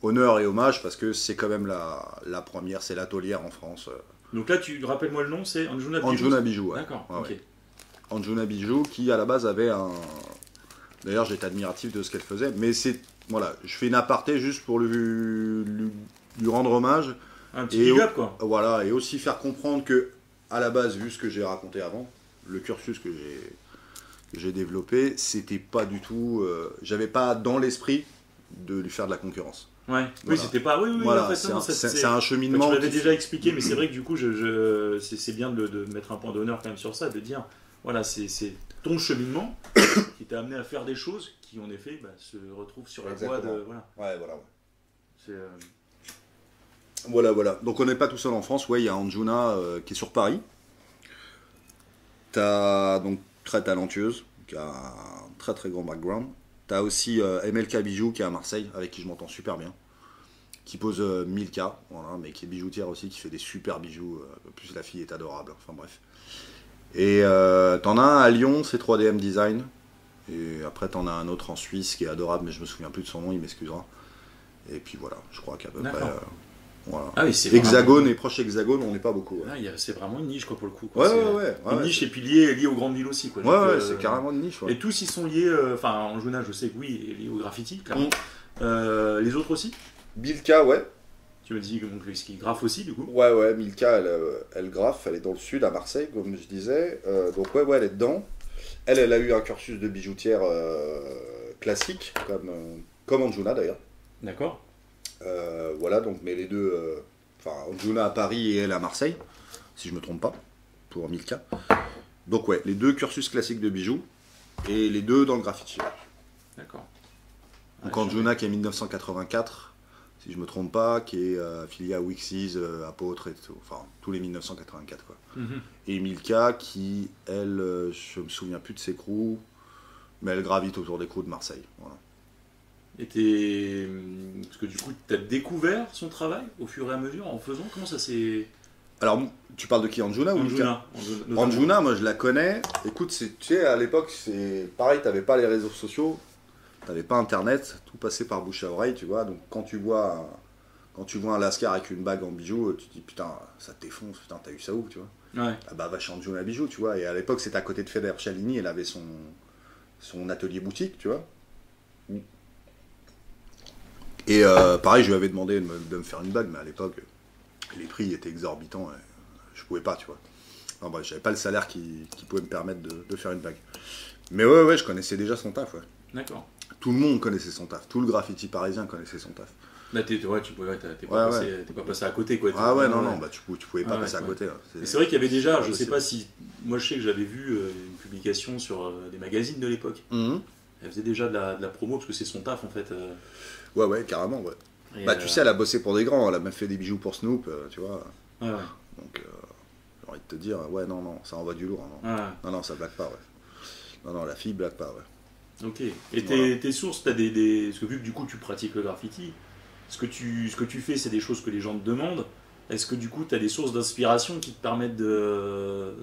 S3: honneur et hommage parce que c'est quand même la première, c'est l'atelière en France.
S2: Donc là, rappelle-moi le nom, c'est Anjuna Bijou.
S3: Anjuna Bijou, ouais.
S2: D'accord,
S3: ouais,
S2: ok.
S3: Ouais. Anjuna Bijou qui à la base avait un... D'ailleurs j'étais admiratif de ce qu'elle faisait, mais c'est... Voilà, je fais une aparté juste pour lui rendre hommage.
S2: Un petit big up quoi.
S3: Voilà, et aussi faire comprendre que à la base, vu ce que j'ai raconté avant, le cursus que j'ai développé, c'était pas du tout... j'avais pas dans l'esprit de lui faire de la concurrence.
S2: Ouais, voilà. Oui, c'était pas... Oui,
S3: voilà,
S2: en fait,
S3: c'est un cheminement...
S2: Tu l'avais déjà expliqué, mais c'est vrai que du coup, c'est bien de mettre un point d'honneur quand même sur ça, de dire, voilà, c'est ton cheminement qui t'a amené à faire des choses qui, en effet, se retrouvent sur la voie de... Voilà.
S3: Ouais, voilà.
S2: C'est...
S3: Voilà. Donc on n'est pas tout seul en France. Ouais, il y a Anjuna qui est sur Paris. T'as donc très talentueuse, qui a un très très grand background. T'as aussi MLK Bijou qui est à Marseille, avec qui je m'entends super bien. qui pose 1000K, voilà, mais qui est bijoutière aussi, qui fait des super bijoux. En plus, la fille est adorable. Enfin bref. Et t'en as un à Lyon, c'est 3DM Design. Et après, t'en as un autre en Suisse qui est adorable, mais je me souviens plus de son nom, il m'excusera. Et puis voilà, je crois qu'à peu près. Voilà.
S2: Ah oui, c'est
S3: Hexagone
S2: vraiment...
S3: et proche Hexagone, on n'est pas beaucoup. Ouais,
S2: c'est vraiment une niche quoi pour le coup.
S3: ouais,
S2: C'est
S3: ouais.
S2: une niche et puis liée aux grandes villes aussi. Quoi.
S3: Ouais, c'est carrément une niche. Ouais.
S2: Et tous ils sont liés, enfin Anjuna je sais que oui, liés au graffiti, clairement. Les autres aussi?
S3: Milka, ouais.
S2: Tu me dis donc ce qui graffe aussi du coup?
S3: Ouais, Milka, elle graffe, elle est dans le sud, à Marseille, comme je disais. Donc ouais, elle est dedans. Elle a eu un cursus de bijoutière classique, comme Anjuna d'ailleurs.
S2: D'accord.
S3: Voilà, donc, mais les deux, enfin, Anjuna à Paris et elle à Marseille, si je me trompe pas, pour Milka. Donc ouais, les deux cursus classiques de bijoux, et les deux dans le graffiti.
S2: D'accord.
S3: Donc Anjuna qui est 1984, si je me trompe pas, qui est affilié à Wixies, Apôtre et tout, enfin tous les 1984 quoi. Et Milka qui, elle, je me souviens plus de ses crews, mais elle gravite autour des crews de Marseille. Voilà.
S2: Et parce que du coup, tu as découvert son travail au fur et à mesure en faisant? Comment ça s'est...
S3: Alors, tu parles de qui, Anjuna ou Milka? Anjuna, moi je la connais. Écoute, tu sais, à l'époque, c'est pareil, t'avais pas les réseaux sociaux, t'avais pas internet, tout passait par bouche à oreille, tu vois. Donc quand tu vois un Lascar avec une bague en bijoux, tu te dis putain, ça te défonce, putain, t'as eu ça où, tu vois? Ouais. Ah bah va chez Anjuna Bijoux, tu vois. Et à l'époque, c'était à côté de Feder Chalini, elle avait son atelier boutique, tu vois. Et pareil, je lui avais demandé de me faire une bague, mais à l'époque, les prix étaient exorbitants, et je pouvais pas, tu vois. Non, bah, j'avais pas le salaire qui pouvait me permettre de faire une bague. Mais ouais, je connaissais déjà son taf, ouais.
S2: D'accord.
S3: Tout le monde connaissait son taf, tout le graffiti parisien connaissait son taf.
S2: Là, t'es pas passé à côté, quoi.
S3: Ah ouais, non, bah, tu pouvais pas passer à côté. Là.
S2: C'est vrai qu'il y avait déjà, je sais pas si... Moi, je sais que j'avais vu une publication sur des magazines de l'époque. Elle faisait déjà de la promo, parce que c'est son taf, en fait.
S3: Ouais, carrément, ouais. Et bah, tu sais, elle a bossé pour des grands, elle a même fait des bijoux pour Snoop, tu vois. Ouais. Donc, j'ai envie de te dire, ouais, non, ça envoie du lourd. Non, ça blague pas, ouais. Non, la fille blague pas, ouais.
S2: Ok. Et tes sources, t'as des... Parce que vu que du coup, tu pratiques le graffiti, ce que tu fais, c'est des choses que les gens te demandent. Est-ce que du coup, tu as des sources d'inspiration qui te permettent de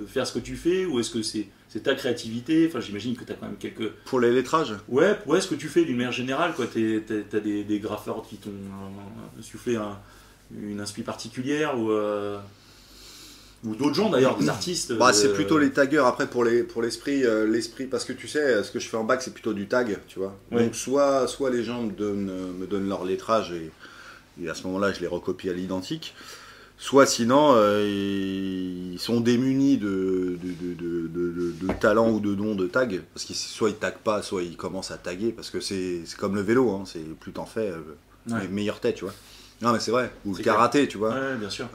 S2: faire ce que tu fais? Ou est-ce que c'est ta créativité? Enfin, j'imagine que tu as quand même quelques...
S3: Pour les lettrages?
S2: Ouais, ce que tu fais d'une manière générale, quoi. Tu as des graffeurs qui t'ont soufflé une inspi particulière ou d'autres gens d'ailleurs, des artistes.
S3: Bah, c'est plutôt les taggeurs. Après, pour l'esprit, parce que tu sais, ce que je fais en bac, c'est plutôt du tag, tu vois. Ouais. Donc, soit les gens me donnent leur lettrage et à ce moment-là, je les recopie à l'identique. Soit sinon, ils sont démunis de talent ou de dons de tag. Parce que soit ils taguent pas, soit ils commencent à taguer. Parce que c'est comme le vélo, hein, plus t'en fais, meilleur t'es, tu vois. Non, mais c'est vrai. Ou le karaté, tu vois.
S2: Ouais, bien sûr.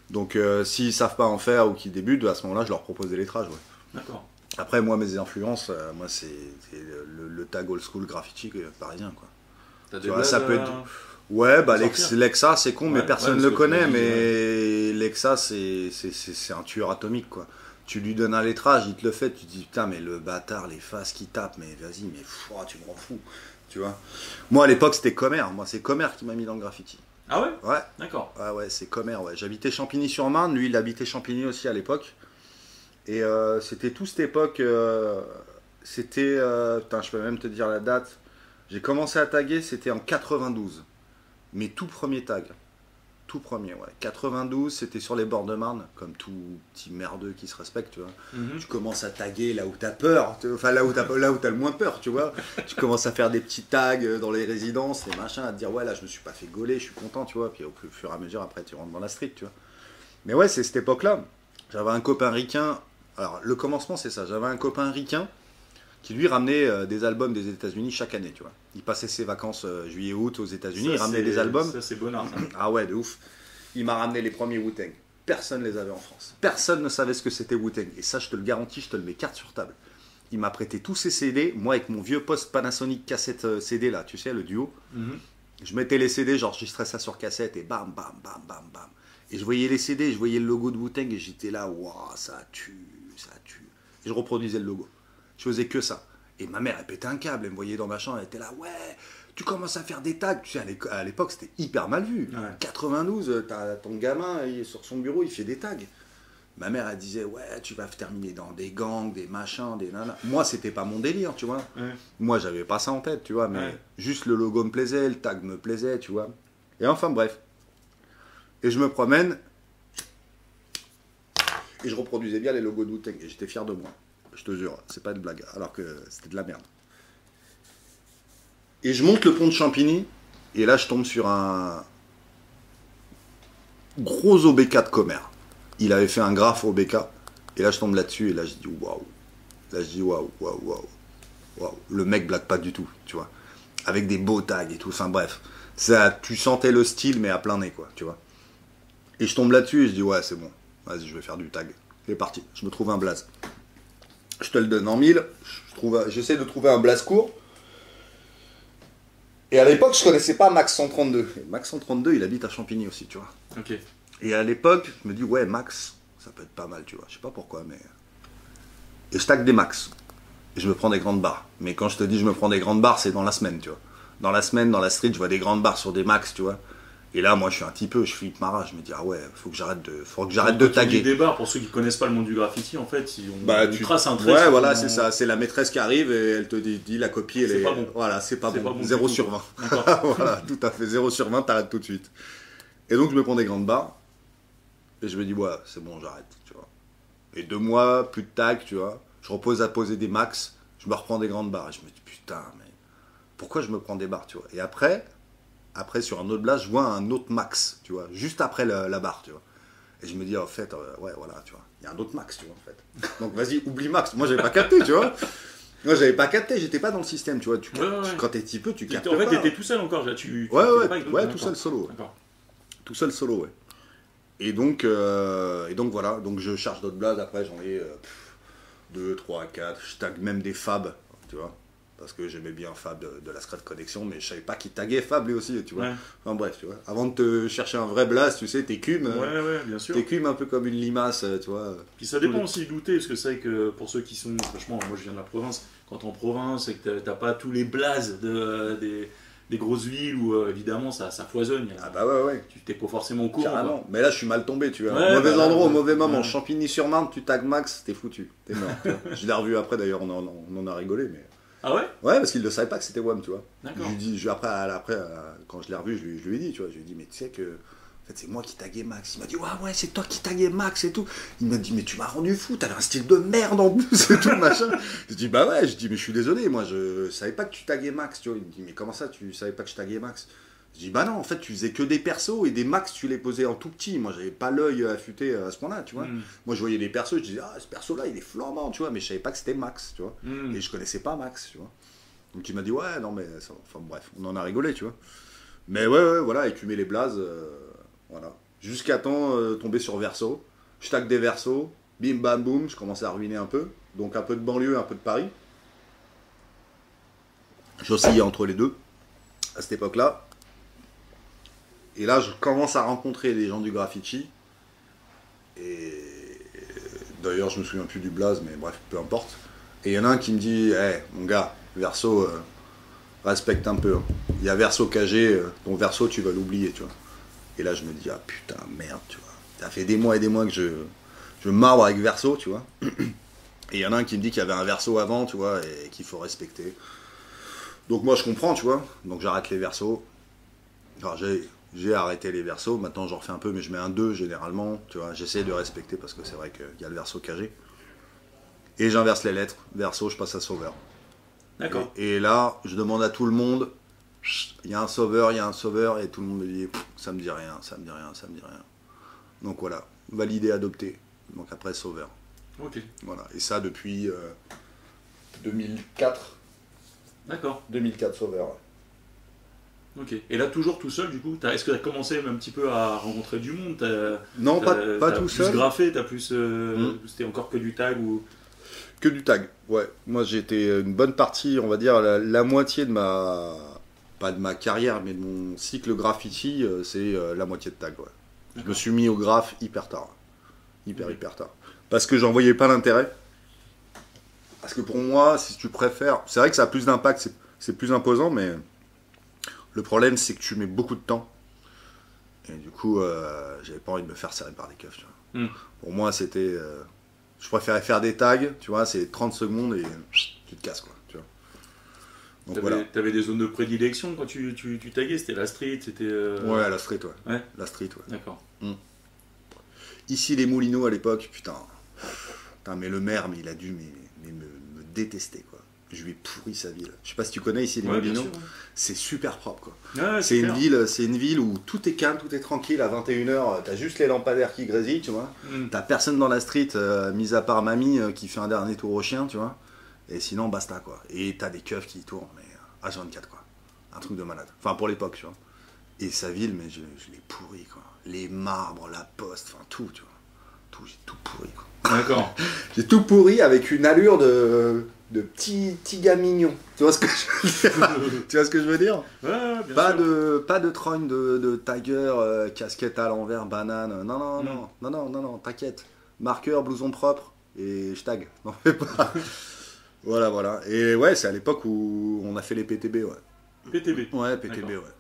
S3: Donc, s'ils savent pas en faire ou qu'ils débutent, à ce moment-là, je leur propose des lettrages. Ouais.
S2: D'accord.
S3: Après, moi, mes influences, c'est le tag old school graffiti parisien, quoi. Tu vois, ça peut être... Ouais, bah Lexa, c'est con, mais personne ne le connaît, mais Lexa, c'est un tueur atomique, quoi. Tu lui donnes un lettrage, il te le fait, tu te dis, putain, mais le bâtard, les faces qui tapent, mais vas-y, mais tu m'en fous, tu vois. Moi, à l'époque, c'était Comer, c'est Comer qui m'a mis dans le graffiti.
S2: Ah ouais?
S3: Ouais.
S2: D'accord.
S3: Ouais, c'est Comer, ouais. J'habitais Champigny-sur-Marne, lui, il habitait Champigny aussi à l'époque. Et c'était toute cette époque, putain, je peux même te dire la date. J'ai commencé à taguer, c'était en 92. Mes tout premiers tags. Tout premier, ouais. 92, c'était sur les bords de Marne, comme tout petit merdeux qui se respecte, tu vois. Tu commences à taguer là où t'as peur, enfin là où t'as le moins peur, tu vois. Tu commences à faire des petits tags dans les résidences, les machins, à te dire, ouais, là, je me suis pas fait gauler, je suis content, tu vois. Puis au fur et à mesure, après, tu rentres dans la street, tu vois. Mais ouais, c'est cette époque-là. J'avais un copain ricain. Alors, le commencement, c'est ça. J'avais un copain ricain qui lui ramenait des albums des États-Unis chaque année, tu vois. Il passait ses vacances juillet-août aux États-Unis, il ramenait des albums.
S2: Ça, c'est bonheur.
S3: Ah ouais, de ouf. Il m'a ramené les premiers Wu-Tang. Personne ne les avait en France. Personne ne savait ce que c'était Wu-Tang. Et ça, je te le garantis, je te le mets carte sur table. Il m'a prêté tous ses CD. Moi, avec mon vieux poste Panasonic cassette CD, là, tu sais, le duo. Je mettais les CD, j'enregistrais ça sur cassette et bam, bam, bam, bam, bam. Et je voyais les CD, je voyais le logo de Wu-Tang et j'étais là, waouh, ça tue. Et je reproduisais le logo. Je faisais que ça. Et ma mère, elle pétait un câble, elle me voyait dans ma chambre, elle était là, ouais, Tu commences à faire des tags. Tu sais, à l'époque, c'était hyper mal vu.
S2: Ouais.
S3: 92, t'as ton gamin, sur son bureau, il fait des tags. Ma mère, elle disait, ouais, tu vas terminer dans des gangs, des machins, des nanas. Moi, c'était pas mon délire, tu vois.
S2: Ouais.
S3: Moi, j'avais pas ça en tête, tu vois. Mais
S2: Ouais.
S3: juste le logo me plaisait, le tag me plaisait, tu vois. Et enfin, bref. Et je me promène. Et je reproduisais bien les logos de Wu-Tang. Et j'étais fier de moi. Je te jure, c'est pas une blague. Alors que c'était de la merde. Et je monte le pont de Champigny. Et là, je tombe sur un gros OBK de Comer. Il avait fait un graphe OBK. Et là, je tombe là-dessus. Et là, je dis waouh. Là, je dis waouh, waouh, waouh. Waouh. Le mec blague pas du tout, tu vois. Avec des beaux tags et tout. Enfin, bref. Ça, tu sentais le style, mais à plein nez, quoi, tu vois. Et je tombe là-dessus et je dis, ouais, c'est bon. Vas-y, je vais faire du tag. C'est parti. Je me trouve un blaze. Je te le donne en 1000. J'essaie de trouver un blaze court. Et à l'époque, je connaissais pas Max 132. Et Max 132, il habite à Champigny aussi, tu vois.
S2: Ok.
S3: Et à l'époque, je me dis, ouais, Max, ça peut être pas mal, tu vois. Je sais pas pourquoi, mais. Et je tag des Max. Et je me prends des grandes barres. Mais quand je te dis je me prends des grandes barres, c'est dans la semaine, tu vois. Dans la semaine, dans la street, je vois des grandes barres sur des Max, tu vois. Et là, moi, je suis un petit peu, je flippe ma rage. Je me dis, ah ouais, faut que j'arrête de taguer.
S2: Des bars, pour ceux qui connaissent pas le monde du graffiti, en fait, si on,
S3: Bah,
S2: on
S3: tu
S2: trace un trait.
S3: Ouais,
S2: sur
S3: voilà,
S2: ton-
S3: c'est ça. C'est la maîtresse qui arrive et elle te dit la copie, elle
S2: C'est
S3: est.
S2: pas bon.
S3: Voilà, c'est pas
S2: C'est
S3: bon.
S2: pas bon
S3: 0
S2: du tout.
S3: sur 20.
S2: D'accord.
S3: Voilà, tout à fait. 0 sur 20, t'arrêtes tout de suite. Et donc, je me prends des grandes barres. Et je me dis, ouais, c'est bon, j'arrête, tu vois. Et 2 mois, plus de tag, tu vois. Je repose à poser des max. Je me reprends des grandes barres. Et je me dis, putain, mais pourquoi je me prends des barres, tu vois. Et après, sur un autre blast, je vois un autre max, tu vois. Juste après la barre, tu vois. Et je me dis, en fait, ouais, voilà, tu vois. Il y a un autre max, tu vois, en fait. Donc, vas-y, oublie max. Moi, j'avais pas capté, tu vois. Moi, j'avais pas capté, j'étais pas dans le système, tu vois.
S2: Ouais, ouais.
S3: Quand t'es petit peu, tu captes
S2: En fait,
S3: pas.
S2: t'étais tout seul encore. Là. Tu
S3: Ouais,
S2: t'étais
S3: ouais,
S2: pas avec d'autres,
S3: ouais,
S2: d'accord.
S3: tout seul solo.
S2: D'accord.
S3: Tout seul solo, ouais. Et donc voilà, donc je charge d'autres blazes, après j'en ai 2, 3, 4, je tag même des Fab, tu vois, parce que j'aimais bien Fab de la Scrat Connection, mais je savais pas qu'il taguait Fab lui aussi, tu vois.
S2: Ouais.
S3: Enfin bref, tu vois, avant de te chercher un vrai blaze, tu sais, t'écumes,
S2: Ouais, bien sûr.
S3: t'écumes un peu comme une limace, tu vois.
S2: Puis ça dépend aussi du goûter, parce que c'est vrai que pour ceux qui sont, franchement, moi je viens de la province, quand t'es en province et que t'as pas tous les blazes des grosses villes où évidemment ça foisonne,
S3: Ah bah ouais,
S2: tu t'es pas forcément au courant.
S3: carrément.
S2: quoi.
S3: Mais là je suis mal tombé, tu vois.
S2: Ouais,
S3: Mauvais
S2: bah,
S3: endroit, au
S2: ouais.
S3: mauvais moment,
S2: Ouais.
S3: Champigny-sur-Marne, tu tags Max, t'es foutu, t'es mort, tu vois. Je l'ai revu après d'ailleurs, on en a rigolé, mais...
S2: Ah ouais.
S3: Ouais, parce qu'il ne savait pas que c'était WAM, tu vois.
S2: D'accord.
S3: Je lui dis, après, quand je l'ai revu, je lui ai dit, tu vois, je lui ai dit, mais tu sais que, en fait, c'est moi qui taguais Max. Il m'a dit, ouais, c'est toi qui taguais Max et tout. Il m'a dit, mais tu m'as rendu fou, t'avais un style de merde en plus et tout, machin. Je dis, bah ouais, je dis, mais je suis désolé, moi, je savais pas que tu taguais Max, tu vois. Il me dit, mais comment ça, tu savais pas que je taguais Max? Je dis, bah non, en fait, tu faisais que des persos et des Max, tu les posais en tout petit. Moi, j'avais pas l'œil affûté à ce point-là, tu vois.
S2: Mm.
S3: Moi, je voyais des persos, je disais, ah, ce perso-là, il est flambant, tu vois, mais je savais pas que c'était Max, tu vois.
S2: Mm.
S3: Et je connaissais pas Max, tu vois. Donc il m'a dit, ouais, non, mais ça, enfin bref, on en a rigolé, tu vois. Mais ouais, voilà, écumer les blazes, voilà. Jusqu'à temps tomber sur Verso. Je tag des Versos, bim bam boum, je commençais à ruiner un peu. Donc un peu de banlieue, un peu de Paris. J'oscillais entre les deux, à cette époque-là. Et là, je commence à rencontrer les gens du graffiti. Et d'ailleurs, je me souviens plus du blaze, mais bref, peu importe. Et il y en a un qui me dit, hey, mon gars, Verso, respecte un peu. Il y a Verso KG, ton Verso, tu vas l'oublier, tu vois. Et là, je me dis, ah putain, merde, tu vois. Ça fait des mois et des mois que je marbre avec Verso, tu vois. Et il y en a un qui me dit qu'il y avait un Verso avant, tu vois, et qu'il faut respecter. Donc moi, je comprends, tu vois. Donc j'arrête les Versos. Alors, j'ai arrêté les Versos. Maintenant, j'en refais un peu, mais je mets un 2 généralement, tu vois. J'essaie de respecter parce que c'est vrai qu'il y a le Verso KG. Et j'inverse les lettres. Verso, je passe à Sauveur.
S2: D'accord.
S3: Et là, je demande à tout le monde, il y a un sauveur, et tout le monde me dit, ça me dit rien, ça me dit rien, ça me dit rien. Donc voilà, validé, adopté. Donc après, sauveur.
S2: Ok.
S3: Voilà, et ça depuis 2004.
S2: D'accord.
S3: 2004, sauveur.
S2: Ok. Et là, toujours tout seul, du coup, est-ce que tu as commencé un petit peu à rencontrer du monde?
S3: Non, pas tout
S2: plus
S3: seul.
S2: graffé, t'as plus. C'était encore que du tag ou.
S3: Que du tag, ouais. Moi, j'étais une bonne partie, on va dire, la moitié de ma... Pas de ma carrière, mais de mon cycle graffiti, c'est la moitié de tag, ouais. Je me suis mis au graphe hyper tard. Hyper tard. Parce que j'en voyais pas l'intérêt. Parce que pour moi, si tu préfères... C'est vrai que ça a plus d'impact, c'est plus imposant, mais Le problème, c'est que tu mets beaucoup de temps. Et du coup, j'avais pas envie de me faire serrer par des keufs. Tu vois. Pour moi, c'était... je préférais faire des tags, tu vois, c'est 30 secondes et tu te casses, quoi. Tu vois. Donc voilà.
S2: T'avais des zones de prédilection quand tu taguais? C'était la street, c'était...
S3: Ouais, la street, ouais.
S2: Ouais.
S3: La street, ouais.
S2: D'accord.
S3: Ici, les Moulineaux, à l'époque, putain, mais le maire, mais il a dû me détester, quoi. Je lui ai pourri sa ville. Je sais pas si tu connais ici les Moulineaux.
S2: Bien sûr, ouais.
S3: C'est super propre, quoi.
S2: Ouais,
S3: c'est une ville où tout est calme, tout est tranquille. À 21h, t'as juste les lampadaires qui grésillent, tu vois. T'as personne dans la street, mis à part mamie qui fait un dernier tour au chien, tu vois. Et sinon, basta, quoi. Et t'as des keufs qui tournent, mais H24, quoi. Un truc de malade. Enfin, pour l'époque, tu vois. Et sa ville, mais je l'ai pourri, quoi. Les marbres, la poste, enfin tout, tu vois. Tout, j'ai tout pourri, quoi.
S2: D'accord.
S3: J'ai tout pourri avec une allure de petit gars mignon. Tu vois ce que je veux dire? Tu vois ce que je veux dire?
S2: Ouais, bien sûr.
S3: Pas de trogne de tiger, casquette à l'envers, banane. Non, t'inquiète. Marqueur, blouson propre et je tag. N'en fais pas. Voilà. Et ouais, c'est à l'époque où on a fait les PTB, ouais.
S2: PTB.
S3: Ouais, PTB, ouais.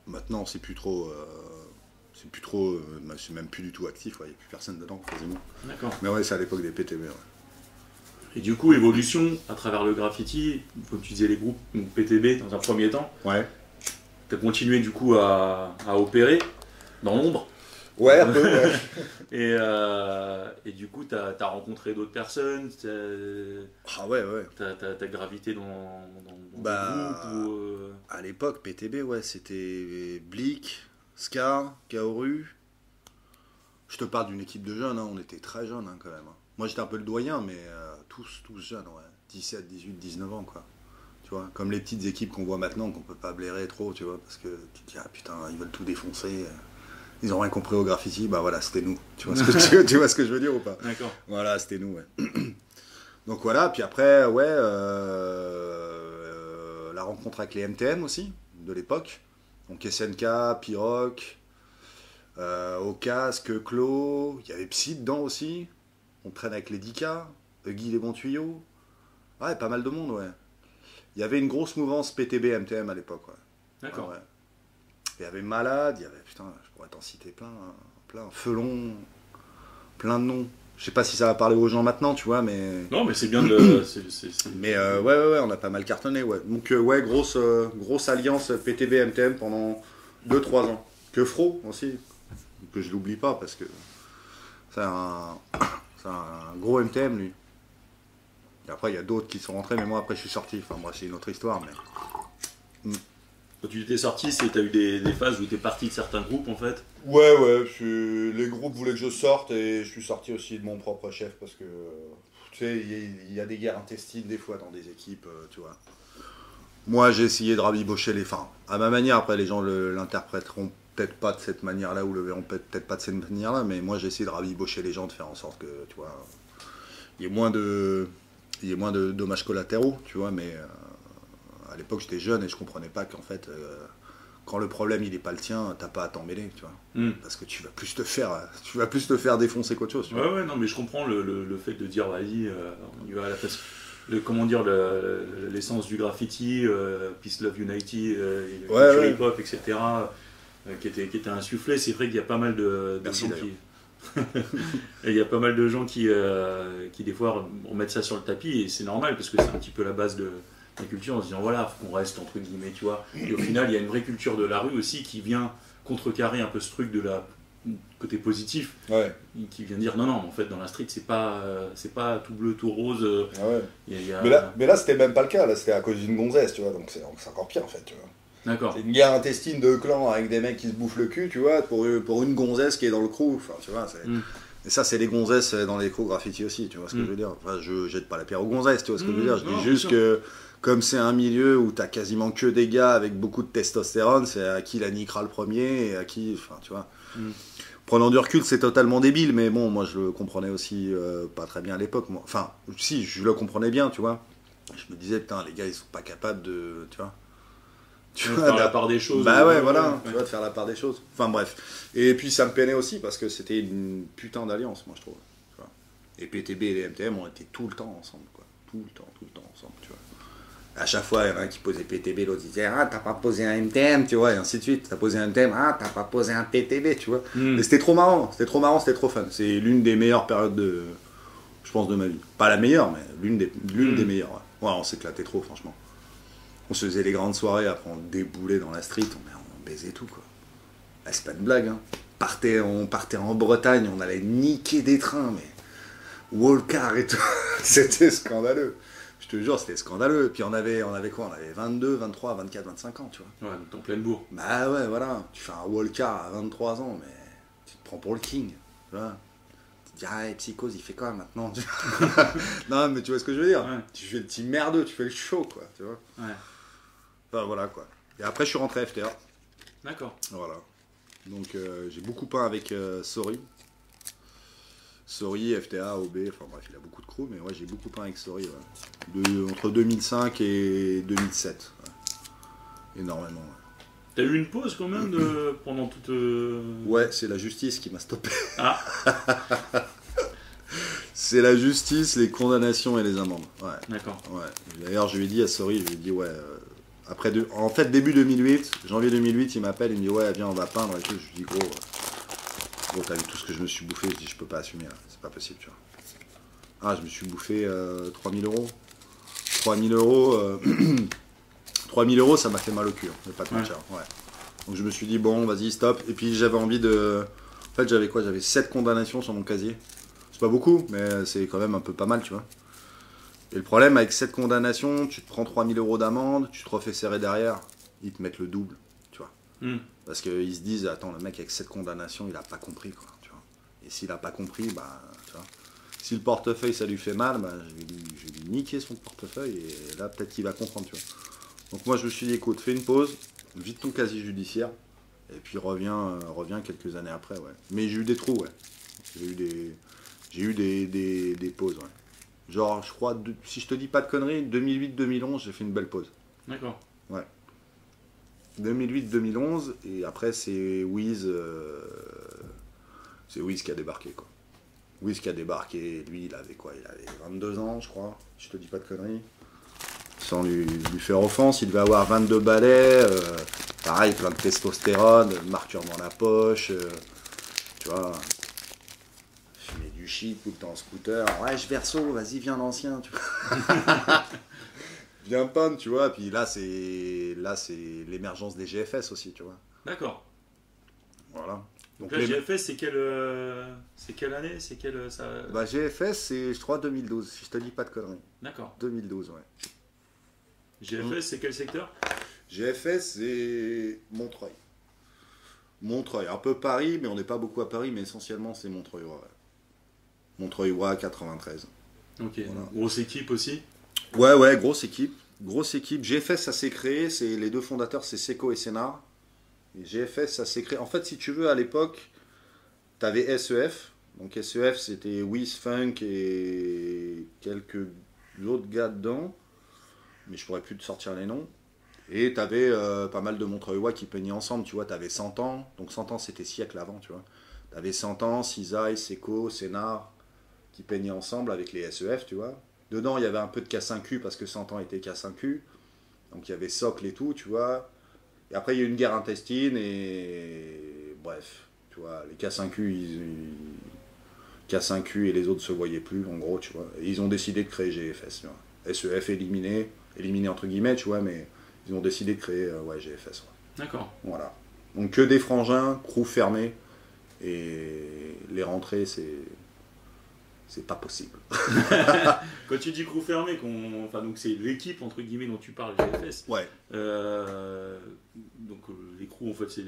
S3: Maintenant, c'est plus trop... c'est même plus du tout actif, il n'y a plus personne dedans, quasiment.
S2: D'accord.
S3: Mais ouais, c'est à l'époque des PTB, ouais.
S2: Et du coup, évolution à travers le graffiti, comme tu disais les groupes, donc PTB dans un premier temps.
S3: Ouais.
S2: Tu as continué du coup à opérer dans l'ombre.
S3: Ouais, un peu, ouais.
S2: Et du coup, tu as rencontré d'autres personnes.
S3: Ah ouais.
S2: T'as gravité dans
S3: Bah,
S2: des groupes
S3: à l'époque, PTB, ouais, c'était Blick, Scar, Kaoru. Je te parle d'une équipe de jeunes, hein, on était très jeunes quand même. Moi j'étais un peu le doyen, mais tous jeunes, ouais. 17, 18, 19 ans, quoi. Tu vois, comme les petites équipes qu'on voit maintenant, qu'on peut pas blairer trop, tu vois, parce que tu te dis, ah putain, ils veulent tout défoncer. Ils ont rien compris au graffiti, bah voilà, c'était nous. Tu vois ce que je veux dire ou pas?
S2: D'accord.
S3: Voilà, c'était nous, ouais. Donc voilà, puis après, ouais, la rencontre avec les MTM aussi, de l'époque. Donc SNK, Piroc, au casque, Clos, il y avait Psy dedans aussi. On traîne avec les Dika, Huggy les bons tuyaux. Ouais, pas mal de monde, ouais. Il y avait une grosse mouvance PTB MTM à l'époque, ouais.
S2: D'accord.
S3: Ouais. Il y avait Malade, il y avait, putain, je pourrais t'en citer plein, Felon, plein de noms. Je sais pas si ça va parler aux gens maintenant, tu vois, mais...
S2: Non, mais c'est bien de...
S3: Mais ouais, on a pas mal cartonné, ouais. Donc ouais, grosse alliance PTB MTM pendant 2-3 ans. Que Fro aussi, que je l'oublie pas parce que c'est un gros MTM lui. Et après il y a d'autres qui sont rentrés, mais moi après je suis sorti. Enfin moi c'est une autre histoire, mais...
S2: Quand tu t'es sorti, t'as eu des phases où t'es parti de certains groupes en fait?
S3: Ouais, les groupes voulaient que je sorte et je suis sorti aussi de mon propre chef parce que, tu sais, il y a des guerres intestines des fois dans des équipes, tu vois. Moi j'ai essayé de rabibocher les fins. À ma manière, après les gens l'interpréteront peut-être pas de cette manière-là ou le verront peut-être pas de cette manière-là, mais moi j'ai essayé de rabibocher les gens, de faire en sorte que, tu vois, il y ait moins de dommages collatéraux, tu vois, mais... à l'époque j'étais jeune et je comprenais pas qu'en fait quand le problème il est pas le tien, t'as pas à t'en mêler, tu vois. Parce que tu vas plus te faire défoncer qu'autre chose, tu vois.
S2: Ouais, non, mais je comprends le fait de dire vas-y, on y va à la place. Comment dire, l'essence du graffiti, Peace Love Unity, culture hip-hop, etc., qui était insufflé. C'est vrai qu'il y a pas mal de
S3: Merci,
S2: gens qui... Et il y a pas mal de gens qui des fois remettent ça sur le tapis, et c'est normal parce que c'est un petit peu la base de la culture, en se disant voilà, faut qu'on reste entre guillemets, tu vois. Et au final, il y a une vraie culture de la rue aussi qui vient contrecarrer un peu ce truc de la côté positif,
S3: ouais.
S2: Qui vient dire non, en fait, dans la street, c'est pas tout bleu, tout rose.
S3: Ouais. Mais là, c'était même pas le cas, là, c'était à cause d'une gonzesse, tu vois, donc c'est encore pire en fait, tu vois.
S2: D'accord.
S3: C'est une guerre intestine de clans avec des mecs qui se bouffent le cul, tu vois, pour une gonzesse qui est dans le crew, enfin, tu vois, c'est... Et ça, c'est les gonzesses dans les crews graffiti aussi, tu vois ce que je veux dire. Enfin, je jette pas la pierre aux gonzesses, tu vois ce que je veux dire. Je dis juste que, comme c'est un milieu où t'as quasiment que des gars avec beaucoup de testostérone, c'est à qui la niquera le premier et à qui, enfin, tu vois. Prenant du recul, c'est totalement débile, mais bon, moi je le comprenais aussi pas très bien à l'époque. Moi. Enfin, si, je le comprenais bien, tu vois. Je me disais, putain, les gars, ils sont pas capables de, tu vois.
S2: De faire la part des choses.
S3: Bah ouais, voilà, tu vois, de faire la part des choses. Enfin bref. Et puis ça me peinait aussi parce que c'était une putain d'alliance, moi je trouve. Tu vois. Et PTB et les MTM, on était tout le temps ensemble, quoi. Tout le temps ensemble, tu vois. À chaque fois, il y en a un qui posait PTB, l'autre disait ah, t'as pas posé un MTM, tu vois, et ainsi de suite. T'as posé un MTM, ah, t'as pas posé un PTB, tu vois. Et c'était trop marrant, c'était trop fun. C'est l'une des meilleures périodes je pense, de ma vie. Pas la meilleure, mais l'une des meilleures. Ouais. Ouais, on s'éclatait trop, franchement. On se faisait les grandes soirées, après on déboulait dans la street, on baisait tout, quoi. Là, c'est pas une blague, hein. On partait en Bretagne, on allait niquer des trains, mais Wallcar et tout. C'était scandaleux. Je te jure, c'était scandaleux. Puis on avait quoi? On avait 22, 23, 24, 25 ans, tu vois.
S2: Ouais, donc en pleine bourre.
S3: Bah ouais, voilà. Tu fais un Wallcar à 23 ans, mais tu te prends pour le king, tu vois. Tu te dis, ah, Psychose, il fait quoi maintenant? Non, mais tu vois ce que je veux dire.
S2: Ouais.
S3: Tu fais le petit merdeux, tu fais le show, quoi, tu vois.
S2: Ouais.
S3: Enfin, voilà, quoi. Et après, je suis rentré à FTA.
S2: D'accord.
S3: Voilà. Donc, j'ai beaucoup peint avec Sorry. Sorry, FTA, OB, enfin bref, il a beaucoup de crew, mais ouais, j'ai beaucoup peint avec Sorry, ouais. Entre 2005 et 2007. Ouais. Énormément, ouais.
S2: T'as eu une pause quand même pendant toute...
S3: Ouais, c'est la justice qui m'a stoppé.
S2: Ah.
S3: C'est la justice, les condamnations et les amendes. Ouais.
S2: D'accord.
S3: Ouais. D'ailleurs, je lui ai dit à Sorry, je lui ai dit, ouais... en fait, début 2008, janvier 2008, il m'appelle, il me dit, ouais, viens, on va peindre et tout. Je lui dis, gros, t'as vu tout ce que je me suis bouffé, je dis, je peux pas assumer, là. C'est pas possible, tu vois. Ah, je me suis bouffé 3000 euros. 3000 euros, 3000 euros, ça m'a fait mal au cul, hein, je vais pas te mentir. Ouais. Donc je me suis dit, bon, vas-y, stop. Et puis j'avais envie de... En fait, j'avais quoi? J'avais 7 condamnations sur mon casier. C'est pas beaucoup, mais c'est quand même un peu pas mal, tu vois. Et le problème, avec 7 condamnations, tu te prends 3000 euros d'amende, tu te refais serrer derrière, ils te mettent le double, tu vois. Parce qu'ils se disent, attends, le mec avec 7 condamnations, il a pas compris, quoi, tu vois. Et s'il a pas compris, bah, tu vois. Si le portefeuille, ça lui fait mal, bah, je vais lui niquer son portefeuille, et là, peut-être qu'il va comprendre, tu vois. Donc moi, je me suis dit, écoute, fais une pause, vide ton casier judiciaire, et puis reviens quelques années après, ouais. Mais j'ai eu des trous, ouais. J'ai eu des pauses, ouais. Genre, je crois, si je te dis pas de conneries, 2008-2011, j'ai fait une belle pause.
S2: D'accord.
S3: Ouais. 2008-2011, et après, c'est Wiz qui a débarqué, quoi. Wiz qui a débarqué, lui, il avait quoi? Il avait 22 ans, je crois, si je te dis pas de conneries. Sans lui faire offense, il devait avoir 22 balais, pareil, plein de testostérone, marqueur dans la poche, tu vois. Fumer du shit tout le temps en scooter. Ouais, je verso, vas-y, viens l'ancien, tu vois. Viens peindre, tu vois. Puis là, c'est l'émergence des GFS aussi, tu vois.
S2: D'accord.
S3: Voilà.
S2: Donc là, GFS, c'est quelle année? C'est quelle ça...
S3: Bah, GFS, c'est, je crois, 2012, si je te dis pas de conneries.
S2: D'accord.
S3: 2012, ouais.
S2: GFS, c'est quel secteur?
S3: GFS, c'est Montreuil. Montreuil, un peu Paris, mais on n'est pas beaucoup à Paris, mais essentiellement, c'est Montreuil, ouais. Montreuil-Ouai, 93.
S2: Ok,
S3: Voilà.
S2: Grosse équipe aussi?
S3: Ouais, grosse équipe. Grosse équipe. GFS, ça s'est créé, les deux fondateurs, c'est Seco et Sénard. Et GFS, ça s'est créé. En fait, si tu veux, à l'époque, tu avais SEF. Donc SEF, c'était Wiz, Funk et quelques autres gars dedans. Mais je pourrais plus te sortir les noms. Et tu avais pas mal de Montreuil-Ouai qui peignaient ensemble, tu vois. Tu avais 100 ans. Donc 100 ans, c'était siècle avant, tu vois. Tu avais 100 ans, Cisaille, Seco, Sénard, qui peignaient ensemble avec les SEF, tu vois. Dedans, il y avait un peu de K5Q parce que 100 ans était K5Q. Donc il y avait Socle et tout, tu vois. Et après, il y a eu une guerre intestine et... Bref, tu vois, les K5Q, K5Q et les autres se voyaient plus, en gros, tu vois. Et ils ont décidé de créer GFS, tu vois. SEF éliminé entre guillemets, tu vois, mais ils ont décidé de créer GFS. Ouais.
S2: D'accord.
S3: Voilà. Donc que des frangins, crew fermé, et les rentrées, c'est pas possible.
S2: Quand tu dis crew fermé, donc c'est l'équipe entre guillemets dont tu parles, GFS.
S3: Ouais.
S2: Donc les crews, en fait, c'est.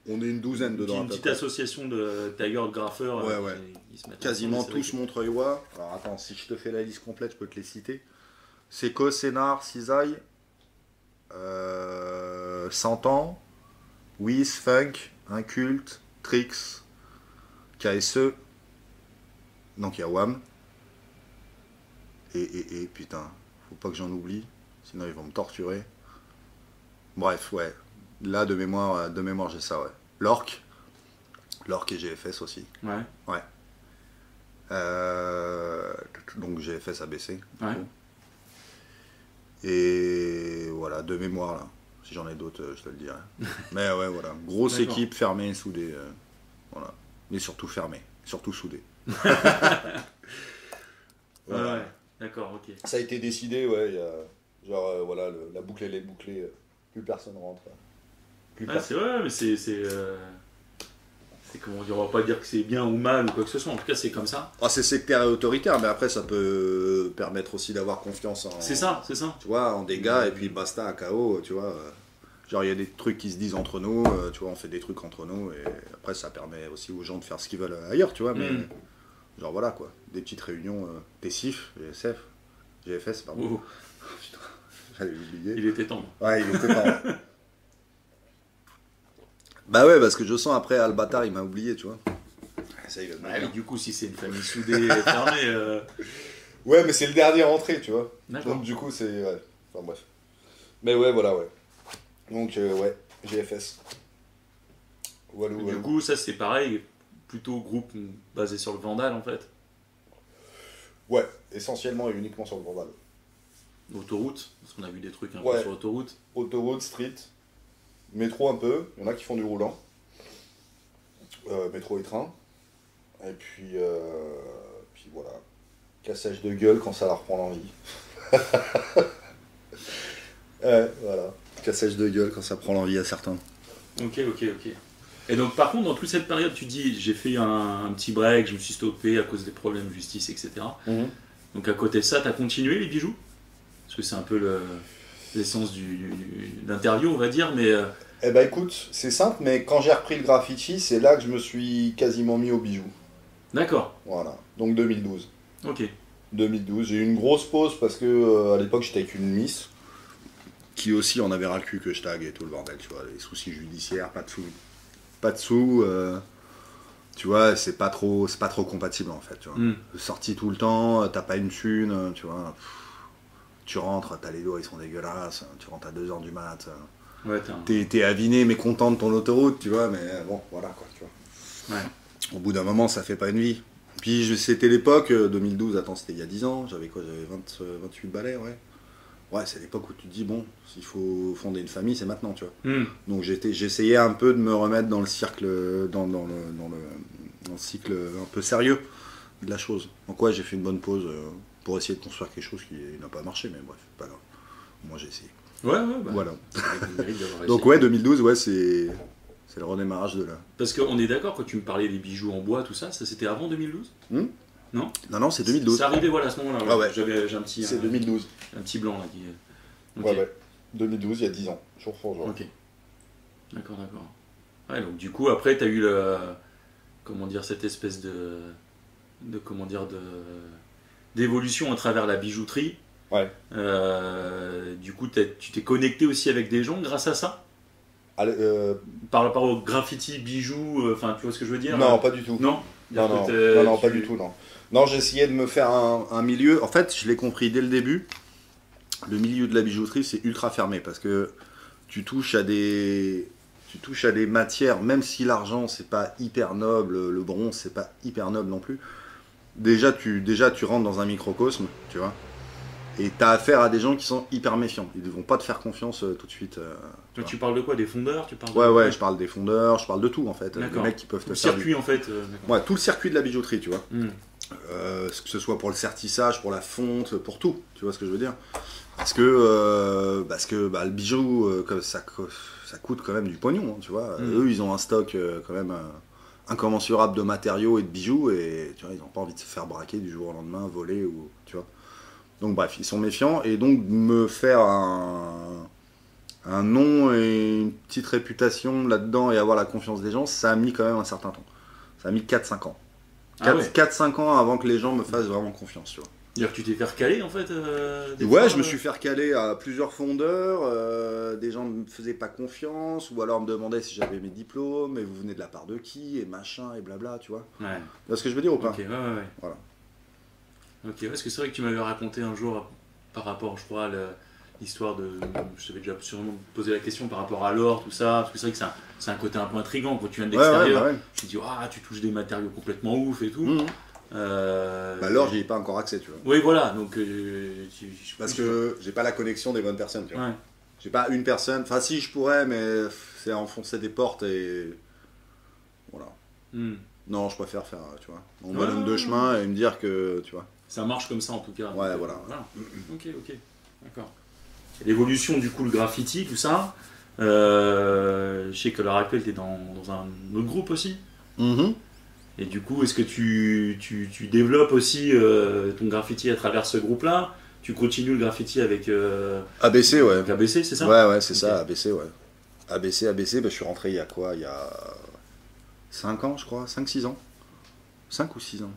S3: On est une douzaine dedans.
S2: Une petite association de tailleurs, de graffeurs.
S3: Ouais.
S2: Qui se mettent
S3: quasiment
S2: ensemble,
S3: tous Montreuil-Ouai. Alors attends, si je te fais la liste complète, je peux te les citer. Seco, Sénard, Cisaille, 100 ans, Wiz, Funk, Inculte, Trix, KSE. Donc il y a WAM. Et putain, faut pas que j'en oublie, sinon ils vont me torturer. Bref, ouais. Là de mémoire j'ai ça, ouais. L'Orc et GFS aussi.
S2: Ouais.
S3: Donc GFS a baissé.
S2: Ouais.
S3: Et voilà, de mémoire là. Si j'en ai d'autres, je te le dirai. Mais ouais, voilà. Grosse équipe fermée, soudée. Voilà. Mais surtout fermée. Surtout soudée.
S2: Voilà. Ouais, d'accord, ok.
S3: Ça a été décidé, ouais. Il y a, genre, voilà, la boucle elle est bouclée. Plus personne rentre.
S2: C'est vrai, mais c'est comment dire, on va pas dire que c'est bien ou mal ou quoi que ce soit. En tout cas, c'est comme ça.
S3: Ah, c'est sectaire et autoritaire, mais après, ça peut permettre aussi d'avoir confiance en.
S2: C'est ça.
S3: Tu vois, en dégâts, et puis basta, à KO, tu vois. Genre, il y a des trucs qui se disent entre nous, tu vois, on fait des trucs entre nous, et après, ça permet aussi aux gens de faire ce qu'ils veulent ailleurs, tu vois, mais genre, voilà, quoi. Des petites réunions, TSIF, GSF, GFS, pardon.
S2: Oh.
S3: Putain, j'allais l'oublier.
S2: Il était temps.
S3: Ouais, il était temps. Bah ouais, parce que je sens après, le bâtard, il m'a oublié, tu vois. Ça, il va
S2: mais du coup, si c'est une famille soudée et fermée...
S3: Ouais, mais c'est le dernier rentré, tu vois.
S2: D'accord.
S3: Donc, du coup, c'est... Ouais. Enfin, bref. Mais ouais, voilà, ouais. Donc, ouais, GFS. Voilà,
S2: Du coup, ça, c'est pareil, plutôt groupe basé sur le Vandal, en fait.
S3: Ouais, essentiellement et uniquement sur le Vandal.
S2: Autoroute, parce qu'on a vu des trucs un
S3: Ouais.
S2: peu sur autoroute.
S3: Autoroute, street, métro un peu. Il y en a qui font du roulant. Métro et train. Et puis voilà. Cassage de gueule quand ça leur prend l'envie. Voilà. Cassage de gueule quand ça prend l'envie à certains.
S2: Ok. Et donc, par contre, dans toute cette période, tu dis, j'ai fait un petit break, je me suis stoppé à cause des problèmes de justice, etc. Donc, à côté de ça, tu as continué les bijoux? Parce que c'est un peu l'essence de l'interview, on va dire, mais...
S3: Eh ben écoute, c'est simple, mais quand j'ai repris le graffiti, c'est là que je me suis quasiment mis aux bijoux.
S2: D'accord.
S3: Voilà, donc 2012.
S2: Ok.
S3: 2012, j'ai eu une grosse pause parce que à l'époque j'étais avec une miss qui aussi en avait ras le cul que je tag et tout le bordel, tu vois, les soucis judiciaires, pas de sous, tu vois, c'est pas trop compatible en fait, tu vois. Sorti tout le temps, t'as pas une thune, tu vois, tu rentres, t'as les doigts, ils sont dégueulasses, tu rentres à 2h du mat,
S2: ouais,
S3: t'es aviné mais content de ton autoroute, tu vois, mais bon, voilà quoi, tu vois.
S2: Ouais.
S3: Au bout d'un moment, ça fait pas une vie. Puis c'était l'époque, 2012, attends, c'était il y a 10 ans, j'avais quoi, j'avais 28 balais, ouais. Ouais, c'est l'époque où tu te dis, bon, s'il faut fonder une famille, c'est maintenant, tu vois. Donc j'essayais un peu de me remettre dans le cercle, dans le cycle un peu sérieux de la chose. Donc ouais, j'ai fait une bonne pause pour essayer de construire quelque chose qui n'a pas marché, mais bref, pas grave. Moi j'ai essayé.
S2: Ouais, bah,
S3: voilà.
S2: C'est
S3: donc ouais, 2012, ouais, c'est le redémarrage de là.
S2: Parce qu'on est d'accord, quand tu me parlais des bijoux en bois, tout ça, c'était avant 2012 Non,
S3: c'est 2012.
S2: C'est arrivé voilà, à ce moment-là.
S3: Ah ouais.
S2: J'ai un petit...
S3: C'est 2012.
S2: Un petit blanc là qui...
S3: Okay. Ouais. 2012, il y a 10 ans, jour pour jour.
S2: Ok. D'accord. Ouais, donc du coup, après, tu as eu comment dire, cette espèce d'évolution à travers la bijouterie.
S3: Ouais.
S2: Du coup, tu t'es connecté aussi avec des gens grâce à ça? Par rapport au graffiti, bijoux, enfin, tu vois ce que je veux dire?
S3: Non, pas du tout.
S2: Non,
S3: pas du tout, non. Non, j'ai essayé de me faire un milieu. En fait, je l'ai compris dès le début. Le milieu de la bijouterie, c'est ultra fermé parce que tu touches à des matières, même si l'argent, c'est pas hyper noble, le bronze, c'est pas hyper noble non plus. Déjà, tu rentres dans un microcosme, tu vois. Et tu as affaire à des gens qui sont hyper méfiants. Ils ne vont pas te faire confiance tout de suite.
S2: Tu parles de quoi? Des fondeurs?
S3: Ouais, je parle des fondeurs, je parle de tout en fait. Les mecs qui peuvent te
S2: faire circuit en fait.
S3: Ouais, tout le circuit de la bijouterie, tu vois. Que ce soit pour le sertissage, pour la fonte, pour tout. Tu vois ce que je veux dire? Parce que le bijou, ça coûte quand même du pognon, hein, tu vois. Eux, ils ont un stock quand même incommensurable de matériaux et de bijoux et tu vois, ils n'ont pas envie de se faire braquer du jour au lendemain, voler ou tu vois. Donc bref, ils sont méfiants et donc me faire un nom et une petite réputation là-dedans et avoir la confiance des gens, ça a mis quand même un certain temps. Ça a mis 4-5 ans. 4-5 ans avant que les gens me fassent vraiment confiance, tu vois.
S2: C'est-à-dire que tu t'es fait recaler en fait
S3: je me suis fait recaler à plusieurs fondeurs, des gens ne me faisaient pas confiance, ou alors me demandaient si j'avais mes diplômes, et vous venez de la part de qui, et machin, et blabla, tu vois. Ouais. Tu vois ce que je veux dire ou pas?
S2: Ok, ouais.
S3: Voilà.
S2: Ok, parce que c'est vrai que tu m'avais raconté un jour par rapport, je crois, à l'histoire de... Je t'avais déjà sûrement posé la question par rapport à l'or, tout ça, parce que c'est vrai que c'est un côté un peu intriguant quand tu viens de l'extérieur.
S3: Ouais.
S2: Tu te dis, tu touches des matériaux complètement ouf et tout.
S3: Bah l'or, j'y ai pas encore accès, tu vois.
S2: Oui, voilà. Donc,
S3: Parce que j'ai pas la connexion des bonnes personnes, tu vois.
S2: Ouais.
S3: J'ai pas une personne. Enfin, si je pourrais, mais c'est enfoncer des portes et voilà. Non, je préfère faire, tu vois, mon bonhomme de chemin et me dire que, tu vois.
S2: Ça marche comme ça en tout cas.
S3: Ouais,
S2: donc,
S3: voilà.
S2: Ok, d'accord. L'évolution du coup, le graffiti, tout ça. Je sais que l'heure actuelle, tu es dans un autre groupe aussi. Et du coup, est-ce que tu développes aussi ton graffiti à travers ce groupe-là? Tu continues le graffiti avec
S3: ABC, ouais.
S2: avec ABC, c'est ça?
S3: Ouais, c'est ça, ABC, ouais. ABC, bah, je suis rentré il y a quoi? Il y a 5 ans, je crois, 5-6 ans. 5 ou 6 ans.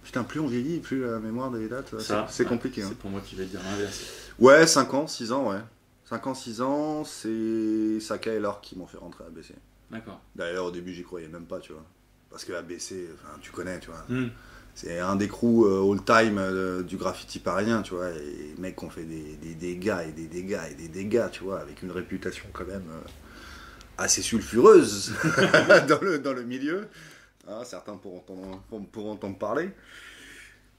S3: Putain, plus on vieillit, plus la mémoire des dates, c'est compliqué.
S2: C'est pour moi qui vais dire l'inverse.
S3: Ouais, 5 ans, 6 ans, ouais. 5 ans, 6 ans, c'est Saka et Lork qui m'ont fait rentrer à ABC.
S2: D'accord.
S3: D'ailleurs, au début, j'y croyais même pas, tu vois. Parce que ABC, enfin, tu connais, tu vois. C'est un des crews all-time du graffiti parisien, tu vois. Et les mecs ont fait des dégâts et des dégâts et des dégâts, tu vois, avec une réputation quand même assez sulfureuse dans le milieu. Hein, certains pourront t'en parler.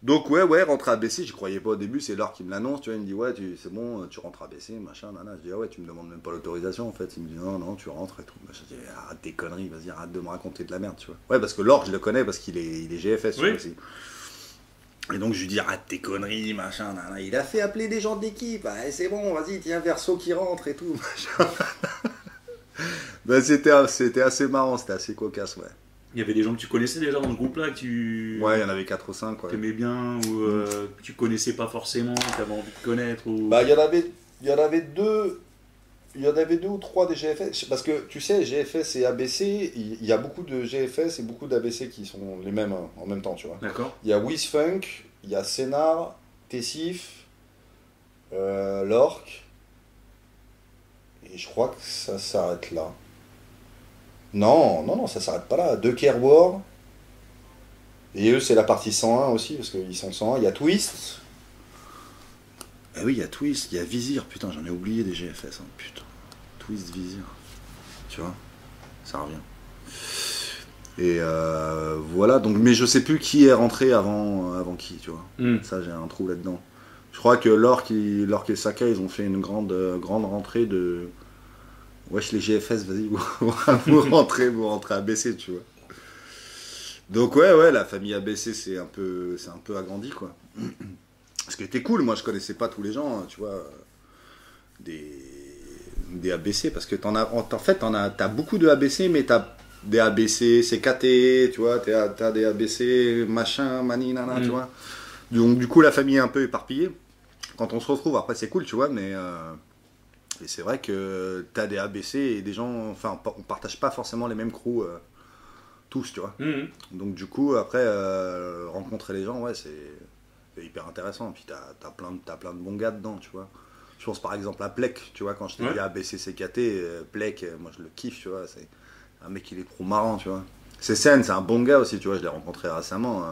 S3: Donc ouais, rentrer à ABC, j'y croyais pas au début, c'est Laure qui me l'annonce, tu vois, il me dit ouais, c'est bon, tu rentres à ABC, machin, nana. Je dis ah ouais, tu me demandes même pas l'autorisation en fait. Il me dit non, tu rentres et tout. Je dis arrête tes conneries, vas-y, arrête de me raconter de la merde, tu vois. Ouais, parce que Laure, je le connais parce qu'il est GFS, tu vois, aussi. Et donc je lui dis arrête tes conneries, machin, nana. Il a fait appeler des gens de l'équipe, ah, c'est bon, vas-y, tiens, Verso qui rentre et tout, machin. Ben, c'était assez marrant, c'était assez cocasse, ouais.
S2: Il y avait des gens que tu connaissais déjà dans le groupe-là, que tu...
S3: Ouais, il y en avait 4 ou 5, ouais.
S2: T'aimais bien, ou que tu connaissais pas forcément, que t'avais envie de connaître, ou...
S3: Bah, il y en avait deux ou trois des GFS, parce que, tu sais, GFS et ABC, il y a beaucoup de GFS et beaucoup d'ABC qui sont les mêmes en même temps, tu vois.
S2: D'accord.
S3: Il y a Wizfunk, il y a Sénar, Tessif, Lork, et je crois que ça s'arrête là. Non, ça s'arrête pas là. De Kerwar. Et eux, c'est la partie 101 aussi, parce qu'ils sont 101. Il y a Twist. Eh oui, il y a Twist, il y a Vizir. Putain, j'en ai oublié des GFS. Hein. Putain. Twist, Vizir. Tu vois, ça revient. Et voilà. Donc, mais je sais plus qui est rentré avant qui, tu vois. Ça, j'ai un trou là-dedans. Je crois que Lork et Saka, ils ont fait une grande rentrée de... Wesh les GFS, vas-y, vous rentrez à ABC, tu vois. Donc ouais, la famille ABC, c'est un peu agrandi, quoi. Ce qui était cool, moi je connaissais pas tous les gens, tu vois, des ABC, parce que t'as beaucoup de ABC, mais t'as des ABC, CKT, tu vois, t'as des ABC, machin, mani, nana, tu vois. Donc du coup, la famille est un peu éparpillée. Quand on se retrouve, après c'est cool, tu vois, mais... Et c'est vrai que t'as des ABC et des gens... Enfin, on partage pas forcément les mêmes crews tous, tu vois. Donc du coup, après, rencontrer les gens, ouais, c'est hyper intéressant. Puis t'as plein de bons gars dedans, tu vois. Je pense par exemple à Plek, tu vois, quand je t'ai dit ABC, CKT, Plek, moi je le kiffe, tu vois. C'est un mec, il est trop marrant, tu vois. Sen, c'est un bon gars aussi, tu vois, je l'ai rencontré récemment.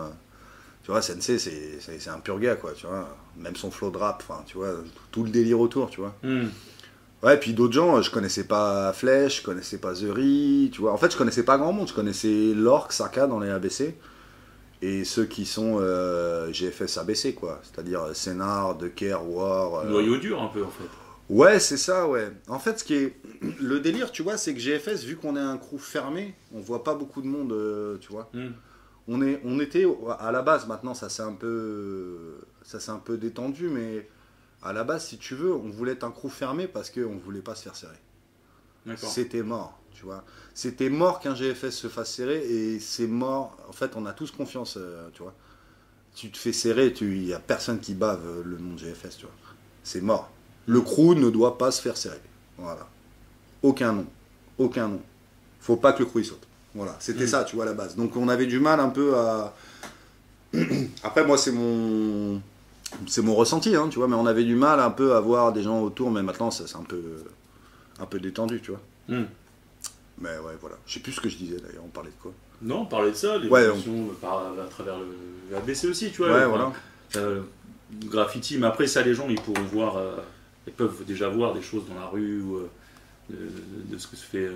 S3: Tu vois, Sensei, c'est un pur gars, quoi, tu vois. Même son flow de rap, enfin, tu vois, tout le délire autour, tu vois. Ouais, puis d'autres gens, je connaissais pas Flèche, je connaissais pas Zeri, tu vois. En fait, je connaissais pas grand monde, je connaissais Lork, Saka dans les ABC, et ceux qui sont GFS ABC, quoi. C'est-à-dire Sénar, Decker, War...
S2: Noyau dur, un peu, en fait.
S3: Ouais, c'est ça, ouais. En fait, ce qui est... Le délire, tu vois, c'est que GFS, vu qu'on est un crew fermé, on voit pas beaucoup de monde, tu vois. On était, à la base, maintenant, ça s'est un peu détendu, mais... À la base, si tu veux, on voulait être un crew fermé parce qu'on ne voulait pas se faire serrer. C'était mort, tu vois. C'était mort qu'un GFS se fasse serrer et c'est mort. En fait, on a tous confiance, tu vois. Tu te fais serrer, il n'y a personne qui bave le nom de GFS, tu vois. C'est mort. Le crew ne doit pas se faire serrer. Voilà. Aucun nom. Faut pas que le crew y saute. Voilà. C'était ça, tu vois, à la base. Donc on avait du mal un peu à... Après, moi, c'est mon ressenti, hein, tu vois, mais on avait du mal un peu à voir des gens autour, mais maintenant c'est un peu détendu, tu vois. Mais ouais, voilà. Je sais plus ce que je disais d'ailleurs, on parlait de quoi?
S2: Non, on parlait de ça, l'évolution à travers le ABC aussi, tu vois.
S3: Ouais, voilà.
S2: Le graffiti, mais après ça, les gens, ils pourront voir, ils peuvent déjà voir des choses dans la rue, ou, de ce que se fait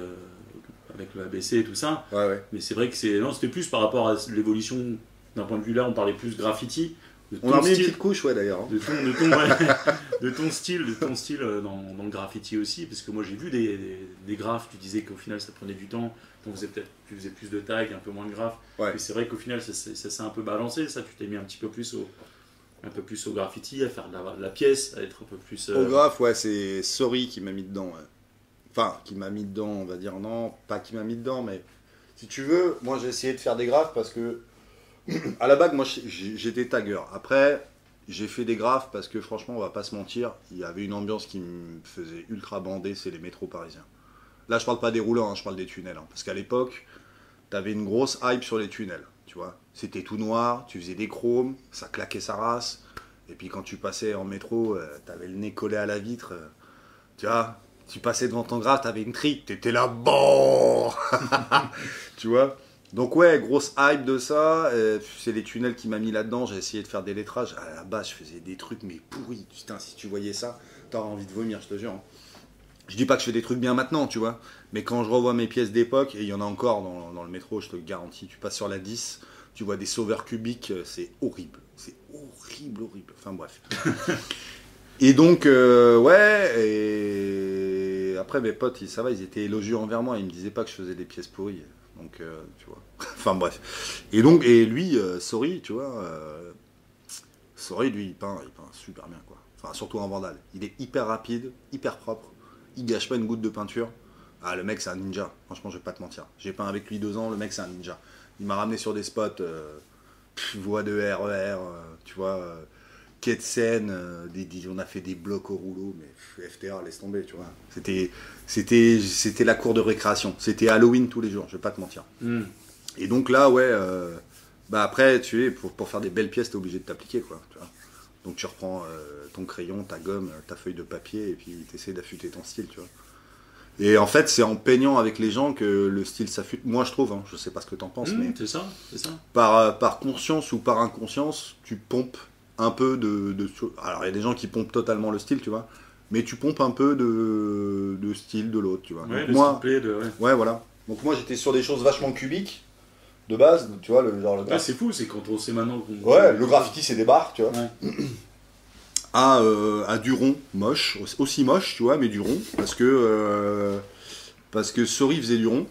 S2: avec le ABC et tout ça.
S3: Ouais.
S2: Mais c'est vrai que c'était plus par rapport à l'évolution d'un point de vue là, on parlait plus graffiti.
S3: On a mis une petite couche, ouais, d'ailleurs.
S2: De ton style dans le graffiti aussi, parce que moi j'ai vu des graphes, tu disais qu'au final ça prenait du temps, tu faisais plus de tags, un peu moins de graphes,
S3: ouais.
S2: Mais c'est vrai qu'au final ça s'est un peu balancé, ça tu t'es mis un petit peu plus au graffiti, à faire de la pièce, à être un peu plus...
S3: Au graphe, ouais, c'est Sorry qui m'a mis dedans, ouais. Enfin, qui m'a mis dedans, on va dire, non, pas qui m'a mis dedans, mais si tu veux, moi j'ai essayé de faire des graphes parce que à la base, moi j'étais tagueur. Après, j'ai fait des graphes parce que franchement, on va pas se mentir, il y avait une ambiance qui me faisait ultra bander, c'est les métros parisiens. Là, je parle pas des roulants, hein, je parle des tunnels. Hein, parce qu'à l'époque, t'avais une grosse hype sur les tunnels, tu vois. C'était tout noir, tu faisais des chromes, ça claquait sa race. Et puis quand tu passais en métro, t'avais le nez collé à la vitre, tu vois. Tu passais devant ton graphe, t'avais une trique, t'étais là, bon. Tu vois. Donc ouais, grosse hype de ça, c'est les tunnels qui m'a mis là-dedans, j'ai essayé de faire des lettrages, à la base je faisais des trucs mais pourris, putain si tu voyais ça, t'aurais envie de vomir, je te jure. Je dis pas que je fais des trucs bien maintenant, tu vois, mais quand je revois mes pièces d'époque, et il y en a encore dans le métro, je te le garantis, tu passes sur la 10, tu vois des sauveurs cubiques, c'est horrible, enfin bref. Et donc, ouais, et après mes potes, ça va, ils étaient élogieux envers moi, ils me disaient pas que je faisais des pièces pourries. Donc, tu vois. Enfin, bref. Et donc, et lui, Sorry, tu vois. Sorry, lui, il peint super bien, quoi. Enfin, surtout en Vandal. Il est hyper rapide, hyper propre. Il gâche pas une goutte de peinture. Ah, le mec, c'est un ninja. Franchement, je vais pas te mentir. J'ai peint avec lui 2 ans, le mec, c'est un ninja. Il m'a ramené sur des spots, voie de RER, tu vois. Quai de Seine, on a fait des blocs au rouleau, mais FTA, laisse tomber, tu vois. C'était la cour de récréation. C'était Halloween tous les jours, je vais pas te mentir.
S2: Mm.
S3: Et donc là, ouais, bah après, pour faire des belles pièces, t'es obligé de t'appliquer, quoi. Tu vois. Donc tu reprends ton crayon, ta gomme, ta feuille de papier, et puis t'essaies d'affûter ton style, tu vois. Et en fait, c'est en peignant avec les gens que le style s'affûte. Moi, je trouve, hein, je sais pas ce que t'en penses, mais
S2: c'est ça.
S3: par conscience ou par inconscience, tu pompes un peu de... Alors, il y a des gens qui pompent totalement le style, tu vois, mais tu pompes un peu de style de l'autre, tu vois.
S2: Ouais,
S3: donc, moi,
S2: ouais,
S3: voilà. Donc moi, j'étais sur des choses vachement cubiques, de base, tu vois,
S2: Ouais, c'est fou, c'est quand on sait maintenant qu'on...
S3: Ouais, le graffiti, c'est des barres, tu vois.
S2: Ouais.
S3: À du rond, moche, aussi moche, tu vois, mais du rond, parce que Sorry faisait du rond,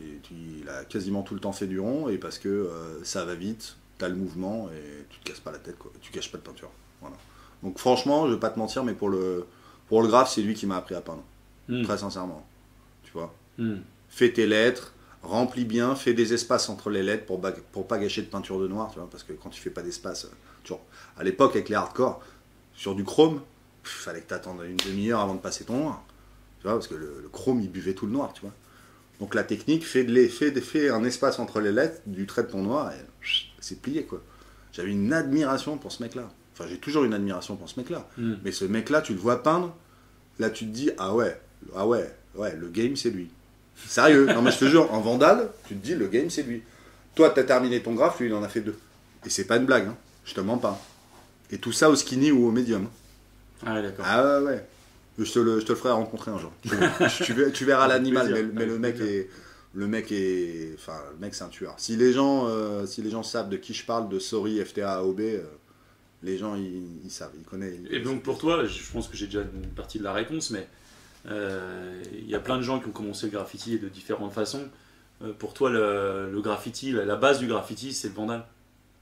S3: et il a quasiment tout le temps fait du rond, et parce que ça va vite, t'as le mouvement, et tu te casses pas la tête, quoi, tu caches pas de peinture, voilà. Donc franchement, je vais pas te mentir, mais pour le graphe, c'est lui qui m'a appris à peindre, très sincèrement, tu vois. Fais tes lettres, remplis bien, fais des espaces entre les lettres pour pas gâcher de peinture de noir, tu vois, parce que quand tu fais pas d'espace, à l'époque avec les hardcore, sur du chrome, fallait que tu attendes une demi-heure avant de passer ton noir, tu vois, parce que le chrome il buvait tout le noir, tu vois. Donc la technique, fais un espace entre les lettres du trait de ton noir et c'est plié, quoi. J'avais une admiration pour ce mec-là. Enfin, j'ai toujours une admiration pour ce mec-là. Mais ce mec-là, tu le vois peindre, là tu te dis ah ouais, le game c'est lui. Sérieux, non mais je te jure, en Vandal, tu te dis le game c'est lui. Toi t'as terminé ton graphe, lui il en a fait 2. Et c'est pas une blague, hein. Je te mens pas. Et tout ça au skinny ou au médium.
S2: Ah ouais, d'accord.
S3: Ah ouais. Je te le ferai rencontrer un jour. Tu verras l'animal, mais le mec c'est un tueur. Si les gens savent de qui je parle, de Sorry, FTA, AOB, les gens ils savent, ils connaissent.
S2: Et donc pour toi, je pense que j'ai déjà une partie de la réponse, mais il y a plein de gens qui ont commencé le graffiti de différentes façons. Pour toi, le graffiti, la base du graffiti, c'est le Vandal.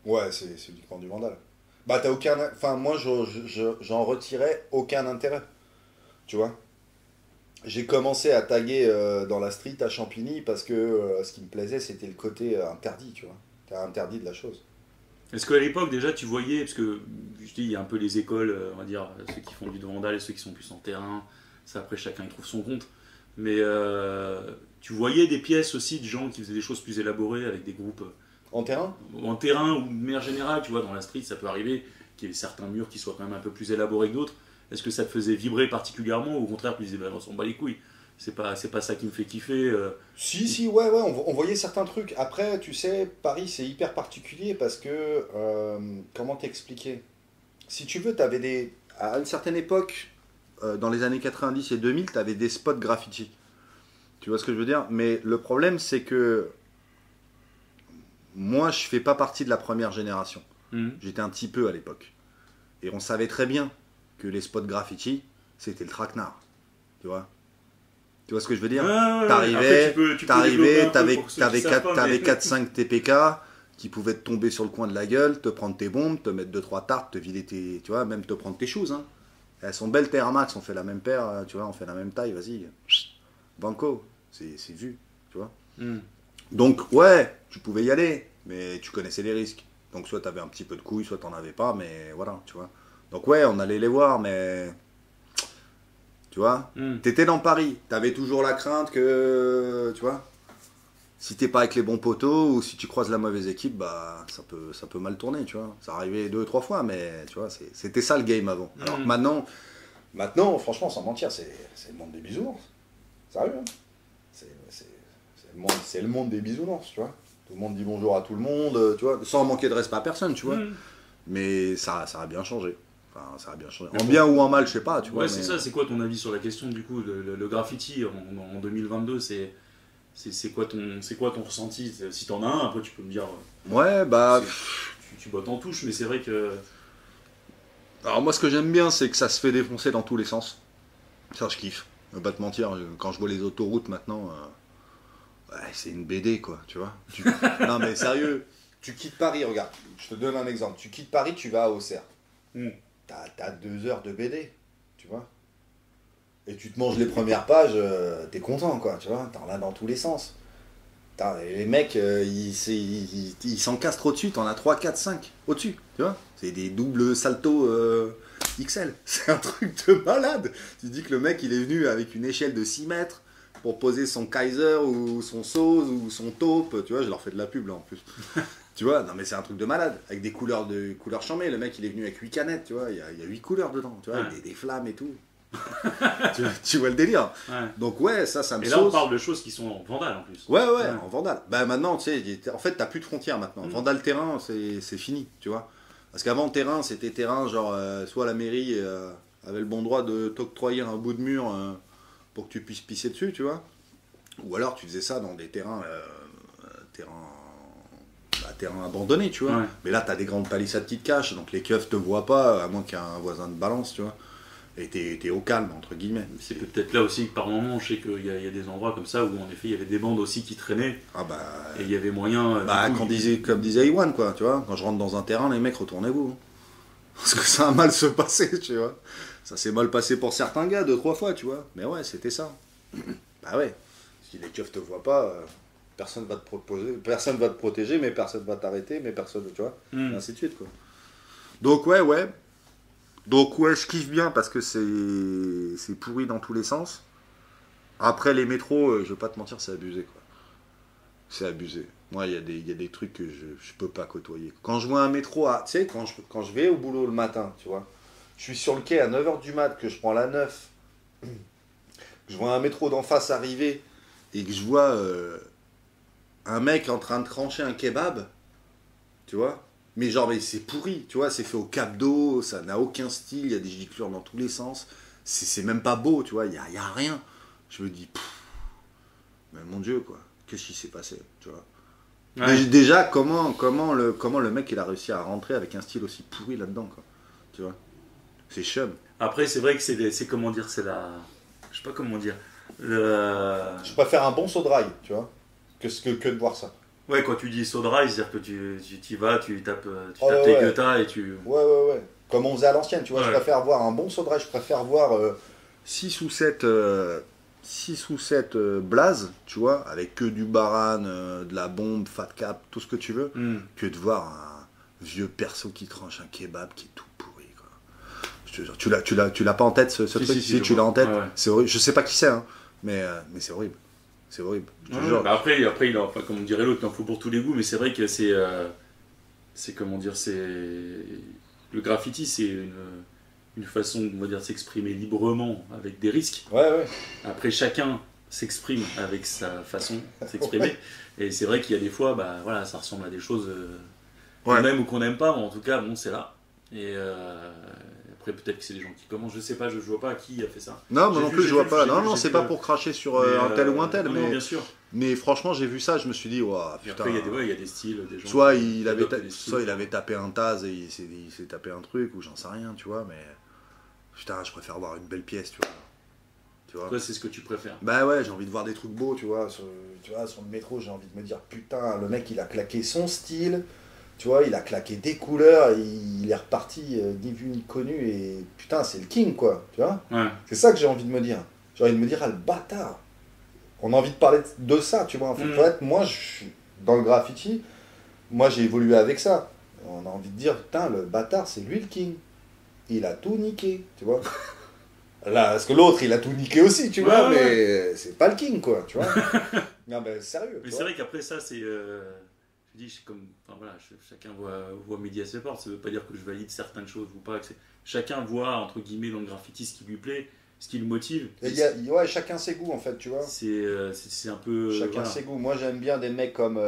S3: Ouais, c'est uniquement du Vandal. Bah t'as aucun... Enfin moi j'en retirais aucun intérêt. Tu vois. J'ai commencé à taguer dans la street à Champigny parce que ce qui me plaisait c'était le côté interdit, tu vois. T'es interdit de la chose.
S2: Est-ce qu'à l'époque déjà tu voyais, parce que je dis il y a un peu les écoles, on va dire ceux qui font du Vandal et ceux qui sont plus en terrain, ça après chacun y trouve son compte, mais tu voyais des pièces aussi de gens qui faisaient des choses plus élaborées avec des groupes
S3: en terrain
S2: ou de manière générale, tu vois, dans la street ça peut arriver qu'il y ait certains murs qui soient quand même un peu plus élaborés que d'autres. Est-ce que ça te faisait vibrer particulièrement ou au contraire tu disais bah, on s'en bat les couilles, c'est pas ça qui me fait kiffer
S3: Si, ouais, on voyait certains trucs. Après, tu sais, Paris c'est hyper particulier parce que, comment t'expliquer? Si tu veux, à une certaine époque, dans les années 90 et 2000, t'avais des spots graffiti. Tu vois ce que je veux dire? Mais le problème c'est que, moi, je fais pas partie de la première génération. J'étais un petit peu à l'époque. Et on savait très bien que les spots graffiti, c'était le traquenard. Tu vois ce que je veux dire? T'arrivais, t'avais 4-5 TPK qui pouvaient te tomber sur le coin de la gueule, te prendre tes bombes, te mettre 2-3 tartes, te vider tes... Tu vois, même te prendre tes choses. Hein. Elles sont belles, tes Air Max, on fait la même paire, tu vois, on fait la même taille, vas-y. Banco, c'est vu, tu vois. Donc, ouais, tu pouvais y aller, mais tu connaissais les risques. Donc, soit t'avais un petit peu de couilles, soit t'en avais pas, mais voilà, tu vois. Donc, ouais, on allait les voir, mais... Tu vois, t'étais dans Paris, t'avais toujours la crainte que, tu vois, si t'es pas avec les bons poteaux ou si tu croises la mauvaise équipe, bah ça peut mal tourner, tu vois. Ça arrivait 2-3 fois, mais tu vois, c'était ça le game avant. Alors maintenant, franchement, sans mentir, c'est le monde des bisounours. Sérieux, hein. C'est le monde des bisounours, tu vois. Tout le monde dit bonjour à tout le monde, tu vois, sans manquer de respect à personne, tu vois. Mais ça a bien changé. Enfin, ça a bien changé. En bien ou en mal, je sais pas, tu vois.
S2: Ouais, c'est ça. C'est quoi ton avis sur la question, du coup, le graffiti en 2022, c'est quoi ton ressenti? Si t'en as un, après tu peux me dire...
S3: Ouais, bah...
S2: Tu bottes en touche, mais c'est vrai que...
S3: Alors moi, ce que j'aime bien, c'est que ça se fait défoncer dans tous les sens. Ça, je kiffe. Je vais pas te mentir, quand je vois les autoroutes maintenant... Ouais, c'est une BD, quoi, tu vois. Non, mais sérieux, tu quittes Paris, regarde. Je te donne un exemple. Tu quittes Paris, tu vas à Auxerre. T'as 2 heures de BD, tu vois. Et tu te manges les premières pages, t'es content, quoi, tu vois. T'en as dans tous les sens. Les mecs, ils s'encastrent au-dessus, t'en as 3, 4, 5 au-dessus, tu vois. C'est des doubles saltos XL. C'est un truc de malade. Tu dis que le mec, il est venu avec une échelle de 6 mètres pour poser son Kaiser ou son Sauce ou son taupe, tu vois. Je leur fais de la pub, là, en plus. Tu vois, non mais c'est un truc de malade, avec des couleurs charmées. Le mec il est venu avec 8 canettes, tu vois, il y a 8 couleurs dedans, tu vois, avec des flammes et tout. tu vois le délire. Donc ouais, ça me sauce.
S2: Et là on parle de choses qui sont vandales en plus.
S3: Ouais, en vandale. Bah maintenant, tu sais, en fait t'as plus de frontières maintenant. Vandale terrain, c'est fini, tu vois. Parce qu'avant terrain, c'était terrain, genre, soit la mairie avait le bon droit de t'octroyer un bout de mur pour que tu puisses pisser dessus, tu vois. Ou alors tu faisais ça dans des terrains abandonné, tu vois. Mais là, t'as des grandes palissades qui te cachent, donc les keufs te voient pas, à moins qu'il y ait un voisin de balance, tu vois. Et t'es au calme, entre guillemets.
S2: C'est peut-être là aussi que par moment, je sais qu'il y a des endroits comme ça où en effet il y avait des bandes aussi qui traînaient. Et il y avait moyen.
S3: Comme disait Iwan, quoi, tu vois. Quand je rentre dans un terrain, les mecs, retournez-vous. Hein. Parce que ça a mal se passer, tu vois. Ça s'est mal passé pour certains gars, 2-3 fois, tu vois. Mais ouais, c'était ça. Bah ouais. Si les keufs te voient pas. Personne va te protéger, mais personne va t'arrêter, mais personne, tu vois, et ainsi de suite, quoi. Donc ouais, je kiffe bien parce que c'est pourri dans tous les sens. Après, les métros, je vais pas te mentir, c'est abusé, quoi. C'est abusé. Moi, il y a des trucs que je peux pas côtoyer. Quand je vois un métro, tu sais, quand je vais au boulot le matin, tu vois, je suis sur le quai à 9h du mat, que je prends la 9, je vois un métro d'en face arriver, et que je vois... un mec en train de trancher un kebab, tu vois, mais genre, mais c'est pourri, tu vois, c'est fait au cap d'eau, ça n'a aucun style, il y a des giclures dans tous les sens, c'est même pas beau, tu vois, il y a rien. Je me dis, mais mon Dieu, quoi, qu'est-ce qui s'est passé, tu vois. Déjà, comment le mec, il a réussi à rentrer avec un style aussi pourri là-dedans, quoi, tu vois. C'est chum.
S2: Après, c'est vrai que c'est comment dire, c'est la... Je sais pas comment dire.
S3: Je préfère un bon saut de rail, tu vois. Que de voir ça.
S2: Ouais, quand tu dis saut de rail, c'est-à-dire que tu vas, tu tapes les guettas et tu...
S3: Ouais. Comme on faisait à l'ancienne, tu vois, je préfère voir un bon saut de rail, je préfère voir 6 ou 7 blazes, tu vois, avec que du baran, de la bombe, fat cap, tout ce que tu veux, que de voir un vieux perso qui tranche un kebab qui est tout pourri, quoi. Je te jure, tu l'as pas en tête, ce truc? Si tu l'as en tête, c'est horrible. Je sais pas qui c'est, hein, mais c'est horrible. C'est horrible.
S2: Après, il a, comme on dirait l'autre, il en faut pour tous les goûts, mais c'est vrai que c'est comment dire, c'est le graffiti, c'est une façon, on va dire, de s'exprimer librement avec des risques. Après, chacun s'exprime avec sa façon de s'exprimer, et c'est vrai qu'il y a des fois, bah voilà, ça ressemble à des choses qu'on aime ou qu'on n'aime pas, mais en tout cas, bon, c'est là. Et Après, peut-être que c'est des gens qui commencent, je sais pas, je vois pas qui a fait ça.
S3: Non, moi non plus, je vois pas. Non, non,
S2: j'ai
S3: c'est
S2: vu
S3: pas pour cracher sur un tel ou un tel,
S2: non, bien sûr.
S3: mais franchement, j'ai vu ça, je me suis dit, ouah,
S2: Et
S3: putain.
S2: après, il y a des styles, des gens.
S3: Soit
S2: qui
S3: il avait,
S2: adoptent des styles.
S3: soit il avait tapé un Taz et il s'est tapé un truc, ou j'en sais rien, tu vois, mais putain, je préfère voir une belle pièce, tu vois. Tu vois.
S2: Toi, c'est ce que tu préfères.
S3: Bah ouais, j'ai envie de voir des trucs beaux, tu vois, sur le métro, j'ai envie de me dire, putain, le mec, il a claqué son style, tu vois, il a claqué des couleurs, il est reparti ni vu ni connu, et putain, c'est le king, quoi, tu vois.
S2: Ouais.
S3: C'est ça que j'ai envie de me dire. J'ai envie de me dire, ah, le bâtard. On a envie de parler de ça, tu vois. En fait, moi, je suis dans le graffiti, moi, j'ai évolué avec ça. On a envie de dire, putain, le bâtard, c'est lui le king. Il a tout niqué, tu vois. Là, parce que l'autre, il a tout niqué aussi, tu vois, mais c'est pas le king, quoi, tu vois. Non, mais sérieux.
S2: Mais c'est vrai qu'après ça, c'est. Je dis, comme. Enfin voilà, chacun voit midi à ses portes. Ça veut pas dire que je valide certaines choses ou pas. Chacun voit, entre guillemets, dans le graffiti ce qui lui plaît, ce qui le motive.
S3: Ouais, chacun ses goûts, en fait, tu vois.
S2: C'est un peu.
S3: Chacun ses goûts. Moi, j'aime bien des mecs comme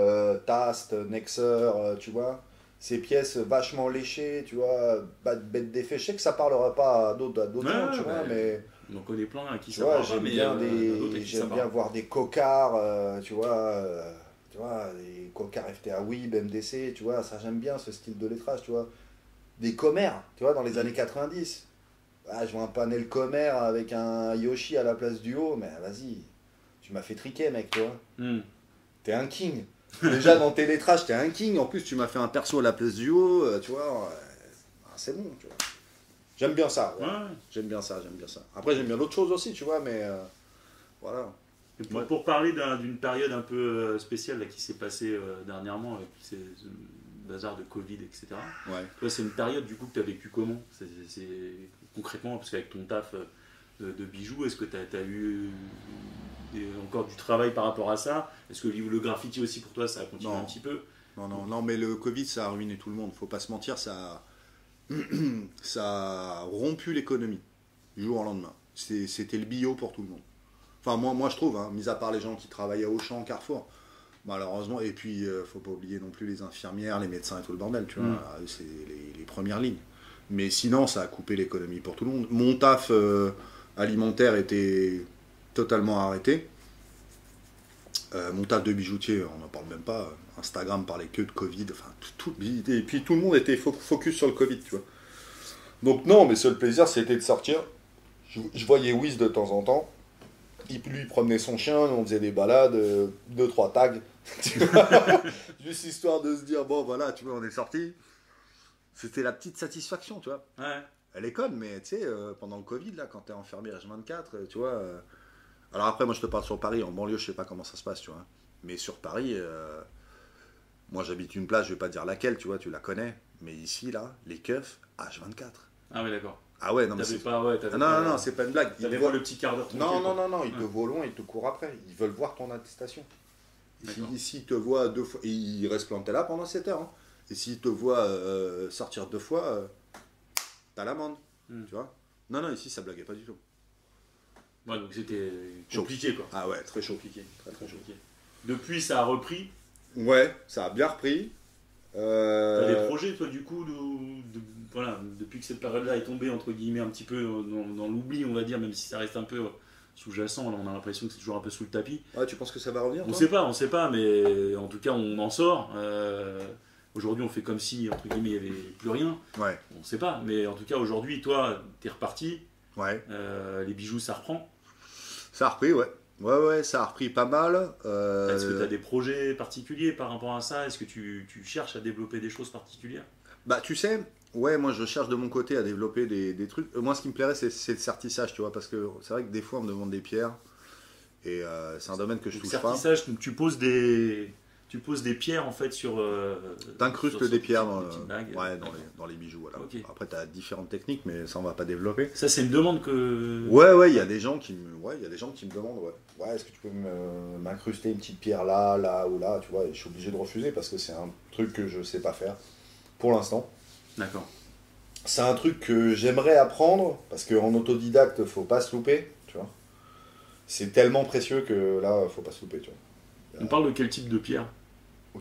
S3: Tast, Nexer, tu vois. Ces pièces vachement léchées, tu vois, bête d'effet. Je sais que ça parlera pas à d'autres gens, tu vois, mais.
S2: On en connaît plein à qui ça
S3: vois,
S2: parle
S3: j'aime
S2: pas,
S3: bien,
S2: j'aime
S3: bien voir des cocards, tu vois, des cocards FTA Weeb, MDC, tu vois, ça j'aime bien ce style de lettrage, tu vois. Des commères, tu vois, dans les années 90. Ah, je vois un panel commère avec un Yoshi à la place du haut, mais vas-y, tu m'as fait triquer, mec, tu vois. T'es un king. Déjà dans tes lettrages, t'es un king. En plus, tu m'as fait un perso à la place du haut, tu vois. C'est bon, tu vois. J'aime bien ça. Ouais. J'aime bien ça. Après, j'aime bien d'autres choses aussi, tu vois, mais voilà.
S2: Et pour parler d'une période un peu spéciale là, qui s'est passée dernièrement, avec ce bazar de Covid, etc.
S3: Ouais.
S2: Toi, c'est une période du coup que tu as vécu comment c'est concrètement, parce qu'avec ton taf de bijoux, est-ce que tu as eu encore du travail par rapport à ça? Est-ce que le graffiti aussi pour toi, ça a continué un petit peu?
S3: Non, mais le Covid, ça a ruiné tout le monde. Faut pas se mentir, ça a rompu l'économie du jour au lendemain. C'était le bio pour tout le monde. Enfin, moi je trouve, hein, mis à part les gens qui travaillaient à Auchan, Carrefour, malheureusement, et puis faut pas oublier non plus les infirmières, les médecins et tout le bordel, tu vois, c'est les premières lignes. Mais sinon, ça a coupé l'économie pour tout le monde. Mon taf alimentaire était totalement arrêté. Mon taf de bijoutier, on n'en parle même pas. Instagram parlait que de Covid, enfin et puis tout le monde était focus sur le Covid, tu vois. Donc non, mais seul plaisir, c'était de sortir. Je voyais Wiz de temps en temps. Lui, il promenait son chien, on faisait des balades, 2-3 tags. Tu vois. Juste histoire de se dire, bon voilà, tu vois, on est sorti. C'était la petite satisfaction, tu vois.
S2: Ouais.
S3: Elle est conne, mais tu sais, pendant le Covid, là, quand t'es enfermé à H24, tu vois. Alors après, moi je te parle sur Paris, en banlieue, je sais pas comment ça se passe, tu vois. Mais sur Paris, moi j'habite une place, je vais pas dire laquelle, tu vois, tu la connais. Mais ici, là, les keufs, H24.
S2: Ah oui, d'accord.
S3: Ah ouais, non, mais
S2: c'est pas. Ouais,
S3: non, c'est pas une blague.
S2: T'avais pas le petit quart d'heure.
S3: Non, ils te voient au loin, ils te courent après. Ils veulent voir ton attestation. Ici, ils te voient 2 fois. Et ils restent plantés là pendant 7 heures. Hein. Et s'ils te voient sortir 2 fois, t'as l'amende. Tu vois. Non, ici, ça blaguait pas du tout.
S2: Ouais, donc c'était compliqué, quoi.
S3: Ah ouais, très chaud.
S2: Compliqué. Très compliqué. Depuis, ça a repris.
S3: Ouais, ça a bien repris.
S2: T'as des projets, toi, du coup, voilà, depuis que cette période-là est tombée, entre guillemets, un petit peu dans l'oubli, on va dire, même si ça reste un peu sous-jacent, là, on a l'impression que c'est toujours un peu sous le tapis.
S3: Ouais, tu penses que ça va revenir,
S2: on sait pas, mais en tout cas, on en sort. Aujourd'hui, on fait comme si, entre guillemets, il n'y avait plus rien.
S3: Ouais.
S2: On sait pas, mais en tout cas, aujourd'hui, toi, t'es reparti.
S3: Ouais.
S2: Les bijoux, ça reprend.
S3: Ça a repris, ouais. Ouais, ça a repris pas mal.
S2: Est-ce que tu as des projets particuliers par rapport à ça? Est-ce que tu cherches à développer des choses particulières?
S3: Bah, tu sais, ouais, moi je cherche de mon côté à développer des trucs. Moi, ce qui me plairait, c'est le sertissage, tu vois, parce que c'est vrai que des fois, on me demande des pierres, et c'est un domaine que je touche pas.
S2: Le sertissage, tu poses des pierres, en fait, sur...
S3: T'incrustes des pierres
S2: dans
S3: les bijoux, voilà.
S2: Okay.
S3: Après, tu as différentes techniques, mais ça, on va pas développer.
S2: Ça, c'est une demande que...
S3: Ouais, il y a des gens qui me demandent, ouais, est-ce que tu peux m'incruster une petite pierre là ou là, tu vois, et je suis obligé de refuser parce que c'est un truc que je sais pas faire, pour l'instant.
S2: D'accord.
S3: C'est un truc que j'aimerais apprendre, parce qu'en autodidacte, faut pas se louper, tu vois. C'est tellement précieux que là, faut pas se louper, tu vois.
S2: On parle de quel type de pierre?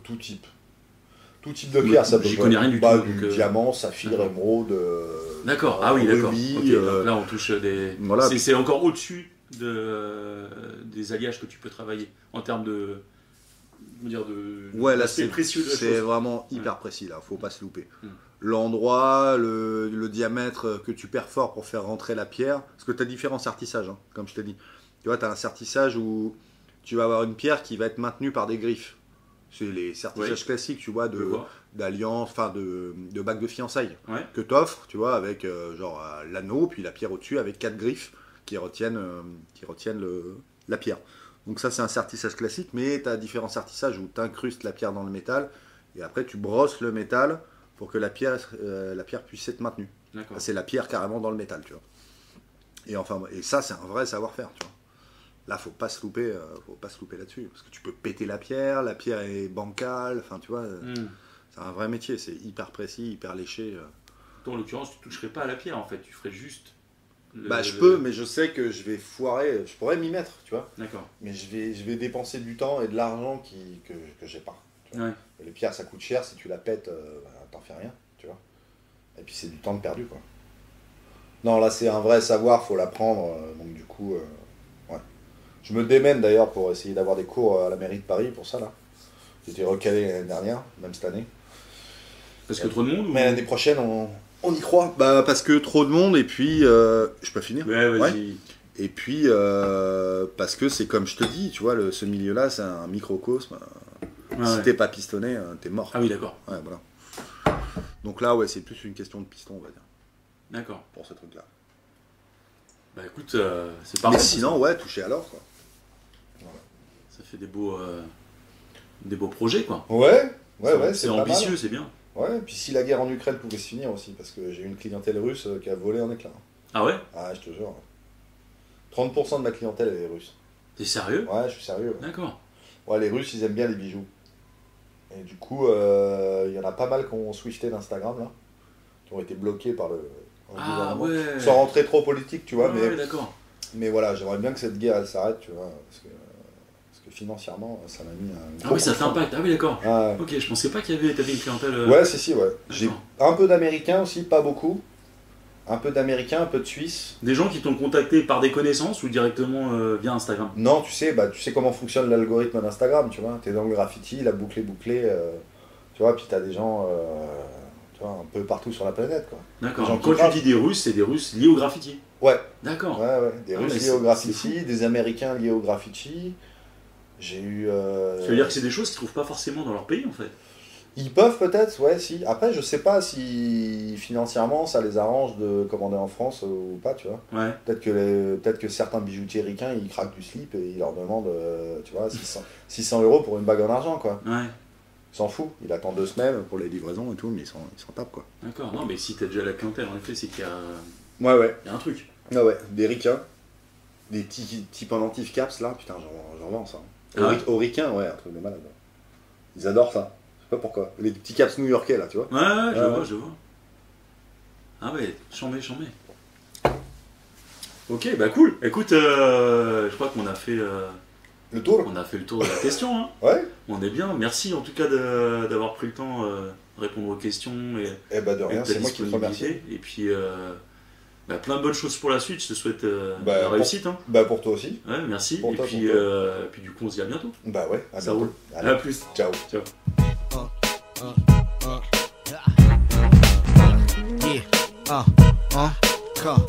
S3: Tout type. Tout type de pierre, ça peut
S2: J'y connais rien du tout.
S3: Du diamant, saphir, émeraude.
S2: D'accord, ah oui, d'accord.
S3: rubis,
S2: Ok, donc là, on touche des.
S3: Voilà.
S2: C'est encore au-dessus des alliages que tu peux travailler en termes de.
S3: Ouais, là,
S2: c'est précieux de la
S3: c'est
S2: chose.
S3: vraiment hyper précis, là. Faut pas se louper. L'endroit, le diamètre que tu perfores pour faire rentrer la pierre. Parce que tu as différents sertissages, hein, comme je t'ai dit. Tu vois, tu as un sertissage où tu vas avoir une pierre qui va être maintenue par des griffes. C'est les sertissages classiques, tu vois, d'alliance, enfin de bague de fiançailles que tu offres, tu vois, avec genre l'anneau, puis la pierre au-dessus avec 4 griffes qui retiennent la pierre. Donc ça, c'est un sertissage classique, mais tu as différents sertissages où tu incrustes la pierre dans le métal, et après tu brosses le métal pour que la pierre puisse être maintenue. C'est la pierre carrément dans le métal, tu vois. Et ça, c'est un vrai savoir-faire, tu vois. Là, faut pas se louper là-dessus, parce que tu peux péter la pierre est bancale, enfin, tu vois, c'est un vrai métier, c'est hyper précis, hyper léché.
S2: Toi, en l'occurrence, tu toucherais pas à la pierre, en fait, tu ferais juste...
S3: je peux, mais je sais que je vais foirer, je pourrais m'y mettre, tu vois.
S2: D'accord.
S3: Mais je vais dépenser du temps et de l'argent que j'ai pas. Tu vois. Les pierres, ça coûte cher, si tu la pètes, t'en fais rien, tu vois. Et puis c'est du temps de perdu, quoi. Non, là, c'est un vrai savoir, faut l'apprendre, donc du coup... Je me démène d'ailleurs pour essayer d'avoir des cours à la mairie de Paris pour ça là. J'étais recalé l'année dernière, même cette année.
S2: Parce que trop de monde ou...
S3: Mais l'année prochaine on y croit. Bah parce que trop de monde et puis je peux finir.
S2: Ouais, vas-y.
S3: Et puis parce que c'est comme je te dis, tu vois, ce milieu-là c'est un microcosme. Si t'es pas pistonné, t'es mort.
S2: Ah oui, d'accord.
S3: Ouais, voilà. Donc là c'est plus une question de piston, on va dire.
S2: D'accord.
S3: Pour ce truc-là.
S2: Bah écoute, c'est parfait.
S3: Mais sinon toucher à l'or quoi.
S2: Ça fait des beaux projets, quoi.
S3: Ouais,
S2: c'est ambitieux, c'est bien.
S3: Ouais, et puis si la guerre en Ukraine pouvait se finir aussi, parce que j'ai une clientèle russe qui a volé en éclats.
S2: Ah ouais?
S3: Ah, je te jure. 30% de ma clientèle, elle est russe.
S2: T'es sérieux?
S3: Ouais, je suis sérieux. Ouais.
S2: D'accord.
S3: Ouais, les Russes, ils aiment bien les bijoux. Et du coup, y en a pas mal qui ont swifté d'Instagram, là, qui ont été bloqués par le gouvernement.
S2: Ouais.
S3: Sans rentrer trop politique, tu vois, mais...
S2: Ouais, d'accord.
S3: Mais voilà, j'aimerais bien que cette guerre, elle s'arrête, tu vois, parce que financièrement, ça m'a mis un gros
S2: Ah oui, ça t'impacte. Ah oui, d'accord.
S3: Ah, ouais.
S2: Ok, je pensais pas t'avais une clientèle...
S3: Ouais, si, ouais. J'ai un peu d'Américains aussi, pas beaucoup. Un peu d'Américains, un peu de Suisses.
S2: Des gens qui t'ont contacté par des connaissances ou directement via Instagram?
S3: Non, tu sais comment fonctionne l'algorithme d'Instagram, tu vois. T'es dans le graffiti, la boucle est bouclée, tu vois, puis t'as des gens tu vois, un peu partout sur la planète, quoi.
S2: D'accord. Quand tu dis des Russes, c'est des Russes liés au graffiti?
S3: Ouais.
S2: D'accord.
S3: Ouais. Des Russes liés au graffiti, des Américains liés au graffiti. J'ai eu...
S2: Ça veut dire que c'est des choses qu'ils trouvent pas forcément dans leur pays, en fait?
S3: Ils peuvent peut-être, ouais, si. Après, je sais pas si financièrement ça les arrange de commander en France ou pas, tu vois.
S2: Ouais.
S3: Peut-être que certains bijoutiers ricains, ils craquent du slip et ils leur demandent, tu vois, 600 € pour une bague en argent, quoi.
S2: Ouais.
S3: Ils s'en foutent. Il attend 2 semaines pour les livraisons et tout, mais ils s'en tapent, quoi.
S2: D'accord. Non, mais si t'as déjà la clientèle, en effet, c'est qu'il y a...
S3: Ouais.
S2: Il y a un truc.
S3: Ah ouais, des ricains. Des petits pendentifs caps, là, putain, j'en vends, ça. Aux ricains, ouais, un truc de malade. Ils adorent ça. Je sais pas pourquoi. Les petits caps new-yorkais, là, tu vois.
S2: Ouais, je vois. Ah ouais, chambé. Ok, bah cool. Écoute, je crois qu'on a fait...
S3: Le tour.
S2: On a fait le tour de la question, hein.
S3: Ouais.
S2: On est bien. Merci en tout cas d'avoir pris le temps de répondre aux questions et
S3: bah de rien, c'est moi qui te remercie.
S2: Et puis plein de bonnes choses pour la suite. Je te souhaite la réussite. Hein.
S3: Pour toi aussi.
S2: Ouais, merci.
S3: Pour
S2: et
S3: toi,
S2: puis du coup on se dit à bientôt.
S3: Bah ouais.
S2: Ça roule.
S3: Allez.
S2: À plus.
S3: Ciao.
S4: Yeah.